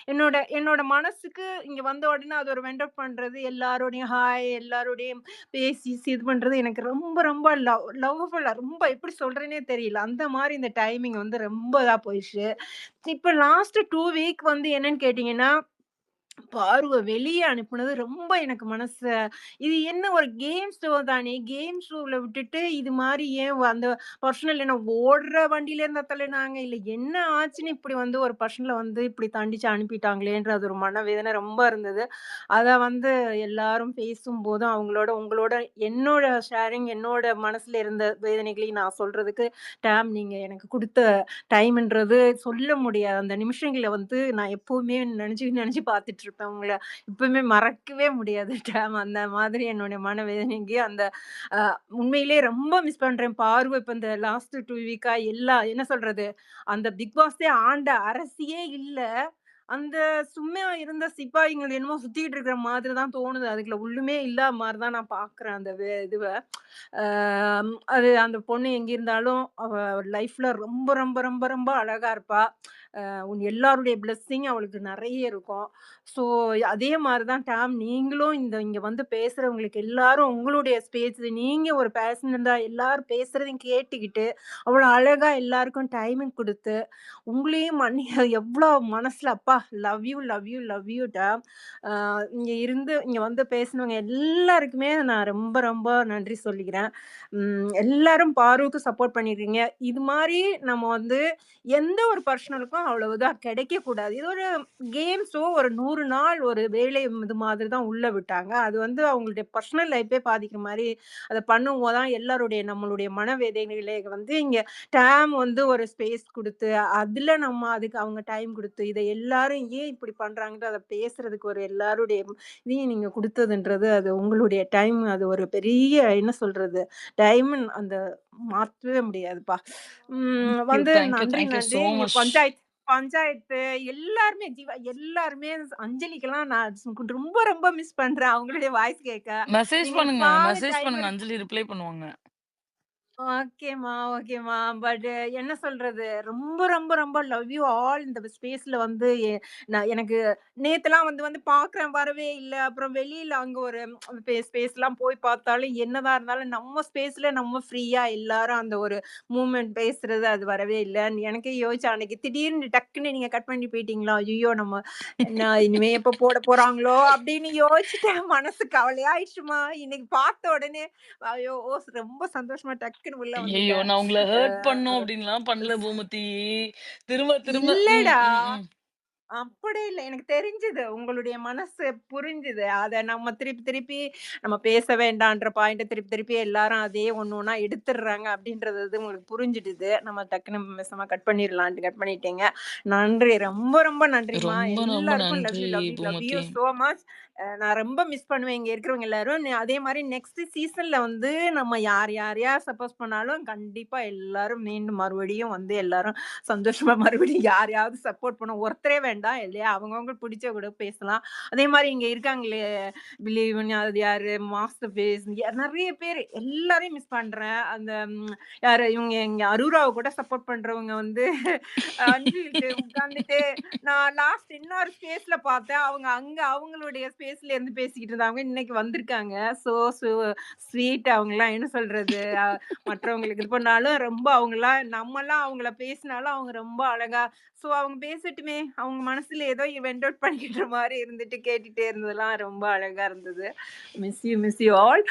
என்னோட என்னோட மனசுக்கு இங்க வந்த உடனே அது ஒரு வெண்ட் அவுட் பண்றது, எல்லாரோடையும் எல்லாரோடையும் பேசி இது பண்றது எனக்கு ரொம்ப ரொம்ப லவ்வபுல்லா ரொம்ப எப்படி சொல்றேன்னே தெரியல. அந்த மாரி இந்த டைமிங் வந்து ரொம்ப இதா போயிடுச்சு. இப்ப லாஸ்ட் 2 வீக் வந்து என்னன்னு கேட்டீங்கன்னா, பார்வ வெளிய அனுப்புனது ரொம்ப எனக்கு இது என்ன ஒரு கேம் ஷோ தானே! கேம் ஷோல விட்டுட்டு இது மாரி ஏன் அந்த பர்சனல் என்ன ஓடுற வண்டியில இருந்தா தள்ளுனாங்க, இல்ல என்ன ஆச்சுன்னு இப்படி வந்து ஒரு பர்சனல வந்து இப்படி தண்டிச்சு அனுப்பிட்டாங்களேன்ற அது ஒரு மனவேதனை ரொம்ப இருந்தது. அத வந்து எல்லாரும் பேசும்போதும் உங்களோட என்னோட ஷேரிங் என்னோட மனசுல இருந்த வேதனைகளையும் நான் சொல்றதுக்கு நீங்க எனக்கு குடுத்த டைம்ன்றது சொல்ல முடியாது. அந்த நிமிஷங்கள வந்து நான் எப்பவுமே நெனச்சு பார்த்துட்டுருப்பேன் உங்கள. எப்பவுமே மறக்கவே முடியாது அந்த மாதிரி என்னுடைய மனவேதனைக்கு அ உண்மையிலேயே ரொம்ப மிஸ் பண்றேன். இப்ப இந்த லாஸ்ட் 2 வீக்கா என்ன சொல்றது? அந்த பிக் பாஸே ஆண்ட அரசியே இல்ல. அந்த சும்மா இருந்த சிப்பாயிங்கள் என்னமோ சுத்திட்டு இருக்கிற மாதிரி தான் தோணுது. அதுக்குள்ள ஒண்ணுமே இல்லாத மாரி தான் நான் பார்க்குறேன் அந்த இதுவ. அ அது அந்த பொண்ணு எங்க இருந்தாலும் அவ லைஃப்ல ரொம்ப, ரொம்ப, ரொம்ப, ரொம்ப அழகா இருப்பா. எல்லாருடைய பிளெஸ்ஸிங் அவளுக்கு நெறைய இருக்கும். ஸோ அதே மாரி தான் நீங்களும் இங்க வந்து பேசுறவங்களுக்கு எல்லாரும் உங்களுடைய ஸ்பேஸ் நீங்க ஒரு பேசனண்டா எல்லாரும் பேசுறதையும் கேட்டுக்கிட்டு, அவ்வளோ அழகா எல்லாருக்கும் டைமிங் குடுத்து, உங்களையும் எவ்ளோ மனசுல அப்பா love you, love you, love you dam. இங்க வந்து பேசினவங்க எல்லாருக்குமே நான் ரொம்ப ரொம்ப நன்றி சொல்லிக்கிறேன். எல்லாரும் பார்வக்கு சப்போர்ட் பண்ணியிருக்கீங்க. இது மாரி நம்ம வந்து எந்த ஒரு பர்சனலுக்கும் அவ்வளவு இதா கிடைக்கக்கூடாது. இது ஒரு கேம் ஷோ ஒரு 100 நாள் ஒரு வேலை இது மாதிரி தான் உள்ள விட்டாங்க. அது வந்து அவங்களுடைய பர்சனல் லைஃப்பே பாதிக்கிற மாரி அத பண்ணும்போது தான் நம்மளுடைய மனவேதனைகள வந்து இங்க வந்து ஒரு ஸ்பேஸ் குடுத்து, அதுல அதுக்கு அவங்க டைம் குடுத்து, இத எல்லாரும் ஏன் இப்படி பண்றாங்கன்ட்டு அத பேசுறதுக்கு ஒரு எல்லாருடைய இதையும் நீங்க குடுத்ததுன்றது, அது உங்களுடைய அது ஒரு பெரிய என்ன சொல்றது? அந்த மாத்தவே முடியாதுப்பா. வந்து நன்றி, தேங்க் யூ நன்றி. சோ இங்க மச். பஞ்சாயத்து எல்லாருமே ஜீவா எல்லாருமே அஞ்சலிக்கெல்லாம் நான் ரொம்ப ரொம்ப மிஸ் பண்றேன். அவங்களுடைய வாய்ஸ் கேட்க. நீங்க எப்பாவது மெசேஜ் டைம் பண்ணுங்க. அஞ்சலி ரிப்ளை பண்ணுவாங்க. ஓகேம்மா, ஓகேம்மா. பட் என்ன சொல்றது? ரொம்ப, ரொம்ப, ரொம்ப லவ் யூ ஆல் இந்த ஸ்பேஸ்ல வந்து எனக்கு நேத்துலாம் வந்து வந்து பார்க்குறேன் வரவே இல்ல. அப்புறம் வெளியில அங்க ஒரு ஸ்பேஸ்லாம் போய் பார்த்தாலும், என்னதான் இருந்தாலும் நம்ம ஸ்பேஸ்ல நம்ம ஃப்ரீயா எல்லாரும் அந்த ஒரு மூவ்மெண்ட் பேசுறது அது வரவே இல்ல. எனக்கே யோசிச்சேன் அன்னைக்கு திடீர்னு டக்குன்னு நீங்க கட் பண்ணி போயிட்டீங்களா? ஐய்யயோ! என்ன இனிமே எப்ப போட போறாங்களோ? அப்படின்னு யோசிச்சுட்டேன். மனசு கவலையாயிடுச்சும்மா. இன்னைக்கு பார்த்த உடனே ஐயோ! ரொம்ப சந்தோஷமா டக்குன்னு உள்ள ஐயய்யோ! வந்துட்டேன். நான் உங்கள அ ஹர்ட் பண்ணணும் அப்டின்லாம் பண்ணல பூமதி. திரும்ப திரும்ப ம், இல்லடா. ம், ம். அப்படி இல்ல. எனக்கு தெரிஞ்சது. உங்களுடைய மனசு புரிஞ்சுது. அத நம்ம திருப்பி திருப்பி நம்ம பேச வேண்டான்ற பாயிண்ட்ட திருப்பி திருப்பி எல்லாரும் அதே ஒண்ணு ஒண்ணா எடுத்துடுறாங்க அப்படின்றது உங்களுக்கு புரிஞ்சுடுது. நம்ம டக்குன்னு பேசாம கட் பண்ணிரலான்ட்டு கட் பண்ணிட்டீங்க. நன்றி. ரொம்ப ரொம்ப நன்றிம்மா. ரொம்ப ரொம்ப எல்லாருக்கும் லவ் நன்றி you, love you, love you Poomathi. So much. நான் ரொம்ப மிஸ் பண்ணுவேன் இங்க இருக்கிறவங்க எல்லாரும். அதே மாரி நெக்ஸ்ட் சீசன்ல வந்து நம்ம யார் சப்போஸ் பண்ணாலும் கண்டிப்பா எல்லாரும் மீண்டும் மறுபடியும் வந்து எல்லாரும் சந்தோஷமா மறுபடியும் யாரையாவது சப்போர்ட் பண்ணுவோம். ஒருத்தரே வேண்டாம். வேண்டாம் இல்லையா? அவங்கவங்களுக்கு பிடிச்ச கூட பேசலாம். அதே மாரி இங்க இருக்காங்களே பிலீவ் அது யாரு மாஸ்டர் பேஸ் நெறைய பேர் எல்லாரையும் மிஸ் பண்றேன். அந்த யாரு இவங்க எங்க அரூராவ கூட சப்போர்ட் பண்றவங்க வந்து அன்மியூட் உட்கார்ந்துட்டு நான் லாஸ்ட் இன்னொரு ஸ்பேஸ்ல பார்த்தேன். அவங்க அங்க அவங்களுடைய ஸ்பேஸ்ல இருந்து பேசிக்கிட்டு இருந்தாங்க. இன்னைக்கு வந்திருக்காங்க. சோ ஸ்வீட் அவங்கலாம் என்ன சொல்றது? மற்றவங்களுக்கு இது பண்ணாலும் ரொம்ப அவங்கலாம் நம்மலாம் அவங்கள பேசினாலும் அவங்க ரொம்ப அழகா அவங்க பேசட்டுமே! அவங்க மனசுல ஏதோ வென்ட் அவுட் பண்ணிக்கிற மாரி இருந்துட்டு கேட்டுட்டே இருந்ததெல்லாம் ரொம்ப அழகா இருந்தது. Miss you all.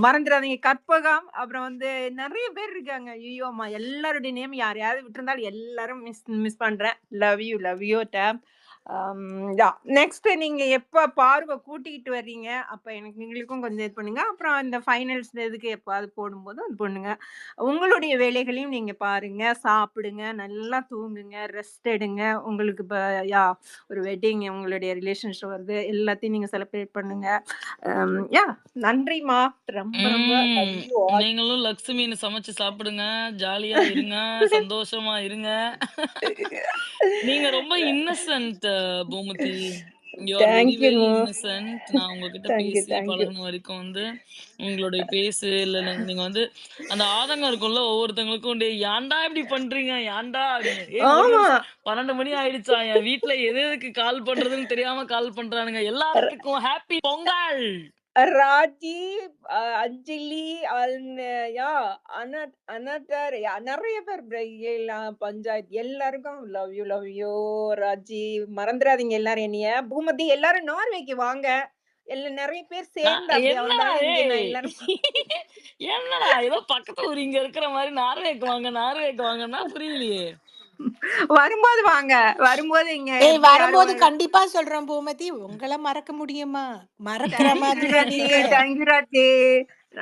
மறந்துறாதீங்க கற்பகம், அப்புறம் வந்து நெறைய பேர் இருக்காங்க. ஐயய்யோ! அம்மா எல்லாருடைய நேம் யாரையாவது விட்டிருந்தாலும் எல்லாரும் மிஸ் பண்றேன். Love you tape. நெக்ஸ்ட் நீங்க எப்ப பார்வை கூட்டிக்கிட்டு வர்றீங்க, அப்ப எங்களுக்கும் கொஞ்சம் இது பண்ணுங்க. அப்புறம் இந்த ஃபைனல்ஸ் இதுக்கு எப்பாவது போடும்போது அது பண்ணுங்க. உங்களுடைய வேலைகளையும் நீங்க பாருங்க, சாப்பிடுங்க, நல்லா தூங்குங்க, ரெஸ்ட் எடுங்க. உங்களுக்கு இப்ப ஒரு வெட்டிங் உங்களுடைய ரிலேஷன்ஷிப் வருது. எல்லாத்தையும் நீங்க செலிப்ரேட் பண்ணுங்க. நன்றிம்மா. ரொம்ப லவ் ம். You all. நீங்களும் லக்ஷ்மின்னு சமைச்சு சாப்பிடுங்க. ஜாலியா இருங்க. சந்தோஷமா இருங்க. நீங்க ரொம்ப Innocent Poomathi. You are very very தேங்க்யூங்க. இன்னசென்ட். நான் உங்ககிட்ட தேங்க்யூ பேசி தேங்க்யூ. பழகுன வரைக்கும் வந்து உங்களுடைய பேசு இல்ல நீங்க வந்து அந்த ஆதங்கம் இருக்கும்ல ஒவ்வொருத்தவங்களுக்கும் டேய் ஏன்டா இப்படி பண்றீங்க ஏன்டா அப்படின்னு ஒரு ஆமா. நிமிஷம் 12 மணி ஆயிடுச்சா என் வீட்டுல எதுக்கு கால் பண்றதுன்னு தெரியாம கால் பண்றானுங்க எல்லாத்துக்கும் ஹாப்பி பொங்கல். ராஜி, அஞ்சலி, யா அனதர் நெறைய பேர் பஞ்சாயத்து எல்லாருக்கும் லவ் யூ ராஜி. மறந்துடாதீங்க எல்லாரும் என்னைய. பூமதி எல்லாரும் நார்வேக்கு வாங்க. நெறைய பேர் சேர்ந்து அப்படியே என்னடா வந்தாலும் இங்க நான் ஏய் எல்லாரும் என்னடா ஏதோ பக்கத்து ஊர் இங்க இருக்கிற மாதிரி நார்வேக்கு வாங்கன்னா புரியலையே. வரும்போது வாங்க. வரும்போது இங்க ஏய் எப்படி வரும்போது யாரும் கண்டிப்பா சொல்றேன் பூமதி, உங்கள மறக்க முடியுமா? மறக்கிற தேங்க்யூ மாதிரியா ராஜி, நீங்க? தேங்க்யூ ராஜி.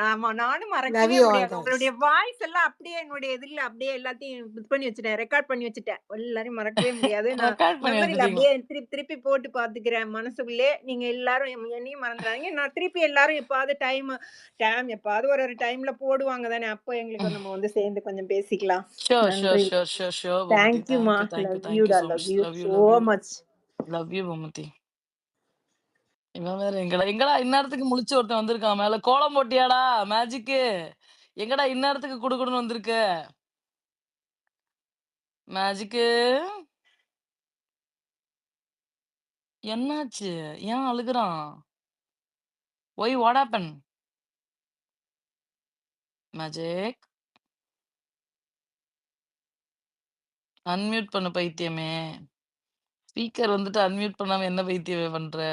ஆமா நானும் லவ் மறக்கவே யூ ஆல் முடியாது. கைஸ். உங்களுடைய வாய்ஸ் எல்லாம் அப்படியே என்னுடைய இதுல அப்படியே எல்லாத்தையும் இது பண்ணி வச்சுட்டேன், ரெக்கார்ட் பண்ணி வச்சுட்டேன். எல்லாரையும் மறக்கவே முடியாது. நான் ரெக்கார்ட் பண்ணி மெமரியில வச்சுட்டீங்களா? அப்படியே திருப்பி திருப்பி போட்டு பாத்துக்கிறேன் மனசுக்குள்ளே. நீங்க எல்லாரும் என்னையும் மறந்துடாதீங்க. நான் திருப்பி எல்லாரும் எப்பாவது டைம் எப்பாவது ஒரு டைம்ல போடுவாங்க தானே, அப்போ எங்களுக்கு நம்ம வந்து சேர்ந்து கொஞ்சம் பேசிக்கலாம். நன்றி. ஷோர் பூமதி. தேங்க்யூமா. Love you thank you so much. Love you so much. Love you Poomathi. இவன் வேற எங்கடா இந்நேரத்துக்கு முழிச்சு ஒருத்தன் வந்திருக்கான் மேல கோலம் போட்டியாடா மேஜிக்கு எங்கடா இந்நேரத்துக்கு குடுக்குடுன்னு வந்திருக்க மேஜிக்கு என்னாச்சு ஏன் அழுகுறான் why what happen magic unmute பண்ண பைத்தியமே ஸ்பீக்கர் வந்துட்டு அன்மியூட் பண்ணாம என்ன பைத்தியமே பண்ற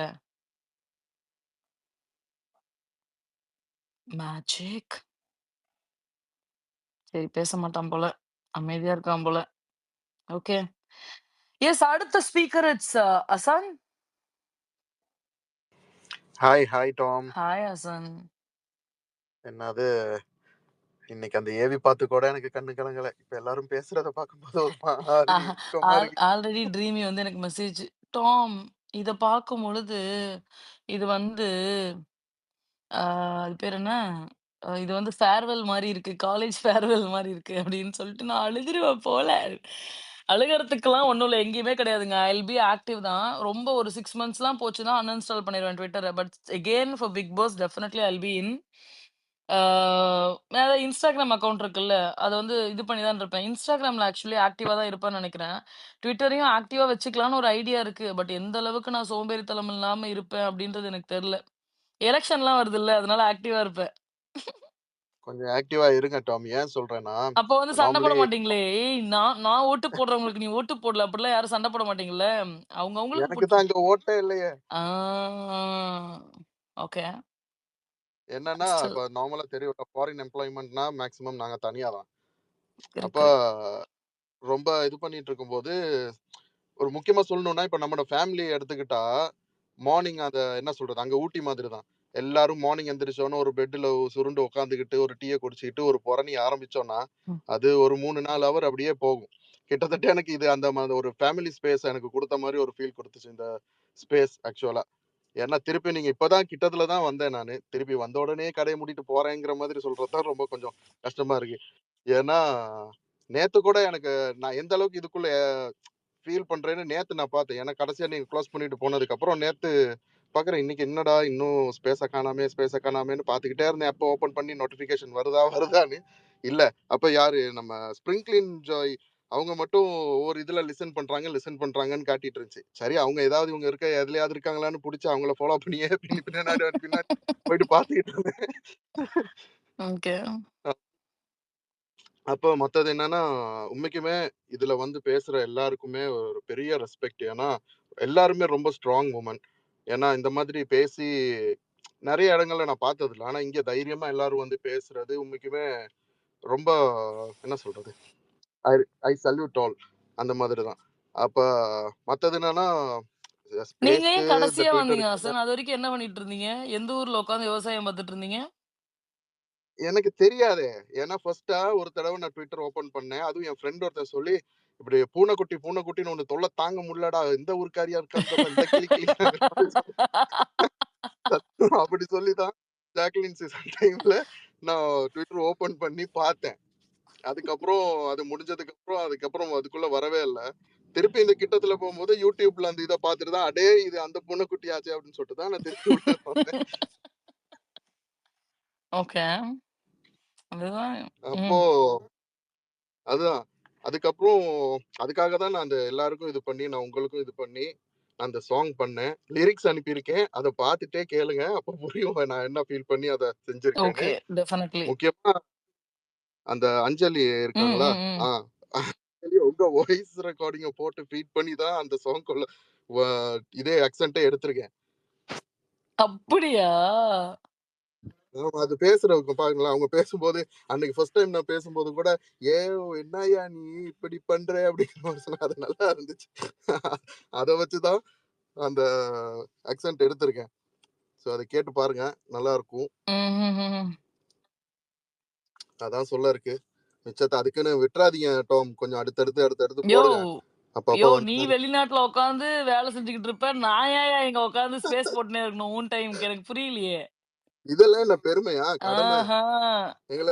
மேஜிக் சரி பேச மாட்டான் போல அமைதியா இருக்கான் போல ஓகே எஸ் அடுத்த speaker it's Asan hi Tom. Hi Asan என்னது இன்னைக்கு அந்த ஏவி பார்த்து கூட எனக்கு கண்ணு கலங்கல. இப்ப எல்லாரும் பேசுறத பார்க்கும்போது ஒரு மாதிரி இறுக்கமா இருக்கு. ஆல்ரெடி ட்ரீமி வந்து எனக்கு மெசேஜ் டாம் இத பார்க்கும் பொழுது இது வந்து அது பேர் என்ன இது வந்து ஃபேர்வெல் மாதிரி இருக்கு காலேஜ் ஃபேர்வெல் மாதிரி இருக்கு அப்படின்னு சொல்லிட்டு நான் அழுதுருவேன் போல அழுகிறதுக்கெல்லாம் ஒன்றும் இல்லை எங்கேயுமே கிடையாதுங்க ஐல் பி ஆக்டிவ் தான் ரொம்ப ஒரு 6 மந்த்ஸ்லாம் போச்சுன்னா அன்இன்ஸ்டால் பண்ணிடுவேன் ட்விட்டரை but again for Big Boss definitely I'll be in மேல இன்ஸ்டாகிராம் அக்கவுண்ட் இருக்குல்ல அதை வந்து இது பண்ணி தான் இருப்பேன் இன்ஸ்டாகிராம்ல ஆக்சுவலி ஆக்டிவா தான் இருப்பேன்னு நினைக்கிறேன் ட்விட்டரையும் ஆக்டிவா வச்சுக்கலாம்னு ஒரு ஐடியா இருக்கு பட் எந்த அளவுக்கு நான் சோம்பேறித்தனம் இல்லாம இருப்பேன் அப்படின்றது எனக்கு தெரியல எலெக்ஷன்லாம் வருது இல்ல அதனால ஆக்டிவா இருப்பேன் கொஞ்சம் ஆக்டிவா இருங்க டாம். ஏன் சொல்றேன்னா அப்ப வந்து சண்டை போட நார்மலி மாட்டீங்களே ஏய் நான் ஓட்டு போடுறவங்களுக்கு நீ ஓட்டு போடல அப்படிலாம் யாரும் சண்டை போட மாட்டீங்கல்ல அவங்க அவங்களுக்கு எனக்கு போட்டு தான் அங்க ஓட்டே இல்லையே. ஓகே என்னன்னா இப்ப நார்மலா தெரியும் ஃபாரின் எம்ப்ளாய்மெண்ட்னா மேக்சிமம் நாங்க தனியா தான். அப்ப ரொம்ப இது பண்ணிட்டு இருக்கும்போது ஒரு முக்கியமா சொல்லணும்னா இப்ப நம்மளோட ஃபேமிலி எடுத்துக்கிட்டா மார்னிங் அந்த என்ன சொல்றது அங்க ஊட்டி மாதிரி தான். எல்லாரும் மார்னிங் எந்திரிச்சோன்னு ஒரு பெட்ல சுருண்டு உட்காந்துக்கிட்டு ஒரு டீயை குடிச்சிக்கிட்டு ஒரு புறணி ஆரம்பிச்சோம்னா அது ஒரு 3-4 ஹவர் அப்படியே போகும். கிட்டத்தட்ட எனக்கு இது அந்த ஒரு ஃபேமிலி ஸ்பேஸ் எனக்கு கொடுத்த மாதிரி ஒரு ஃபீல் கொடுத்துச்சு இந்த ஸ்பேஸ் ஆக்சுவலா. ஏன்னா திருப்பி நீங்க இப்பதான் கிட்டத்துல தான் வந்தேன் நானு. திருப்பி வந்த உடனே கடையை மூடிட்டு போறேங்கிற மாதிரி சொல்றதுதான் ரொம்ப கொஞ்சம் கஷ்டமா இருக்கு. ஏன்னா நேத்து கூட எனக்கு நான் எந்த அளவுக்கு இதுக்குள்ள ஃபீல் பண்றேன்னு நேத்து நான் பார்த்தேன். ஏன்னா கடைசியா நீங்க க்ளோஸ் பண்ணிட்டு போனதுக்கப்புறம் நேத்து பார்க்குறேன். இன்னைக்கு என்னடா இன்னும் ஸ்பேஸ காணாமேன்னு பார்த்துக்கிட்டே இருந்தேன். எப்போ ஓப்பன் பண்ணி நோட்டிஃபிகேஷன் வருதான்னு. இல்ல. அப்ப யாரு நம்ம ஸ்ப்ரிங்க்லின் ஜாய் அவங்க மட்டும் ஒவ்வொரு இதுல லிசன் பண்றாங்கன்னு காட்டிட்டு இருந்துச்சு. சரி அவங்க ஏதாவது இவங்க எதுலயாவது இருக்காங்களான்னு புடிச்சு அவங்கள ஃபாலோ பண்ணியே பின்னாடி போயிட்டு பார்த்துக்கிட்டு இருந்தேன். ஓகே. அப்போ மத்தது என்னன்னா, உண்மைக்குமே இதுல வந்து பேசுற எல்லாருக்குமே ஒரு பெரிய ரெஸ்பெக்ட். ஏன்னா, எல்லாருமே ரொம்ப ஸ்ட்ராங் வுமன். ஏன்னா, இந்த மாதிரி பேசி நெறைய இடங்கள்ல நான் பார்த்ததில்ல. ஆனா, இங்க தைரியமா எல்லாரும் வந்து பேசுறது உண்மைக்குமே ரொம்ப என்ன சொல்றது? ஐ ஐ சல்யூட் ஆல் அந்த மாதிரி தான். அப்ப மத்தது என்னன்னா, நீங்க ஸ்பேஸ்க்கு ஏன் இந்த கடைசியா வந்தீங்க ட்விட்டருக்கு ஹாசன்? அதுவரைக்கும் என்ன பண்ணிட்டு இருந்தீங்க? எந்த ஊர்ல உட்கார்ந்து விவசாயம் பார்த்துட்டு இருந்தீங்க? எனக்கு தெரியாதே. ஏன்னா ஃபர்ஸ்ட்டா ஒரு தடவ நான் ட்விட்டர் ஓப்பன் பண்ணேன். அதுவும் என் ஃப்ரெண்ட் ஒருத்தன் சொல்லி, இப்படி பூனைக்குட்டின்னு ஒண்ணு தொல்ல தாங்க முடியலடா. இந்த ஊர்க்காரியா இருக்கான்னு தெரியல. இந்த கிளி அப்படி சொல்லி தான் ஜாக்லின் சீசன் டைம்ல நான் ட்விட்டர் ஓப்பன் பண்ணி பார்த்தேன். அதுக்கப்புறம் அது முடிஞ்சதுக்கப்புறம் அதுக்கப்புறம் அதுக்குள்ள வரவே இல்ல. திருப்பி இந்த கிட்டத்துல போகும்போது யூடியூப்ல அந்த இத பார்த்துட்டு தான், அடே இது அந்த பூனைக்குட்டி ஆச்சே அப்படின்னு சொல்லிட்டு தான் நான் திருப்பி உள்ள வந்தேன். ஓகே. அதுதான். அப்போ அதுதான். அதுக்கப்புறம் அதுக்காக தான் நான் அந்த எல்லாருக்கும் இது பண்ணி, நான் உங்களுக்கும் இது பண்ணி, அந்த சாங் பண்ணேன். லிரிக்ஸ் அனுப்பியிருக்கேன். அத பார்த்துட்டே கேளுங்க. அப்ப புரியும் நான் என்ன ஃபீல் பண்ணி அத செஞ்சிருக்கேன்னு. ஓகே. டெஃபினெட்லி. முக்கியமா அந்த அஞ்சலி ம், இருக்காங்களா? ம், ம். ஆ அஞ்சலி உங்க வாய்ஸ் ரெக்கார்டிங்க போட்டு ஃபீட் பண்ணி தான் அந்த சாங்க்குள்ள வ இதே அக்சென்ட்டே எடுத்திருக்கேன். அப்படியா? ஆமா. அது பேசுறவங்க பாருங்களேன், அவங்க பேசும்போது அன்னைக்கு ஃபர்ஸ்ட் டைம் நான் பேசும்போது கூட, என்னய்யா நீ இப்படி பண்ற?" அப்படின்னு ஒரு சொன்னா அது நல்லா இருந்துச்சு. அத வச்சு தான் அந்த அக்சென்ட் எடுத்திருக்கேன். ஸோ அத கேட்டு பாருங்க. நல்லா இருக்கும். ம்ஹ்ஹ்ம். அதான் சொல்ல இருக்கு. மிச்சத்த அதுக்குன்னு விட்றாதீங்க டாம். கொஞ்சம் அடுத்தடுத்து யோ! போடுங்க. அப்பப்ப யோ! நீ வந்து வெளிநாட்டுல உட்கார்ந்து வேலை செஞ்சுக்கிட்டு இருப்ப. நான் ஏன்யா இங்க உட்கார்ந்து ஸ்பேஸ் போட்டுன்னே இருக்கணும் உன் டைம்க்கு? எனக்கு புரியலையே. இதெல்லாம் என்ன பெருமையா? கடமை. ஆஹா! எங்கள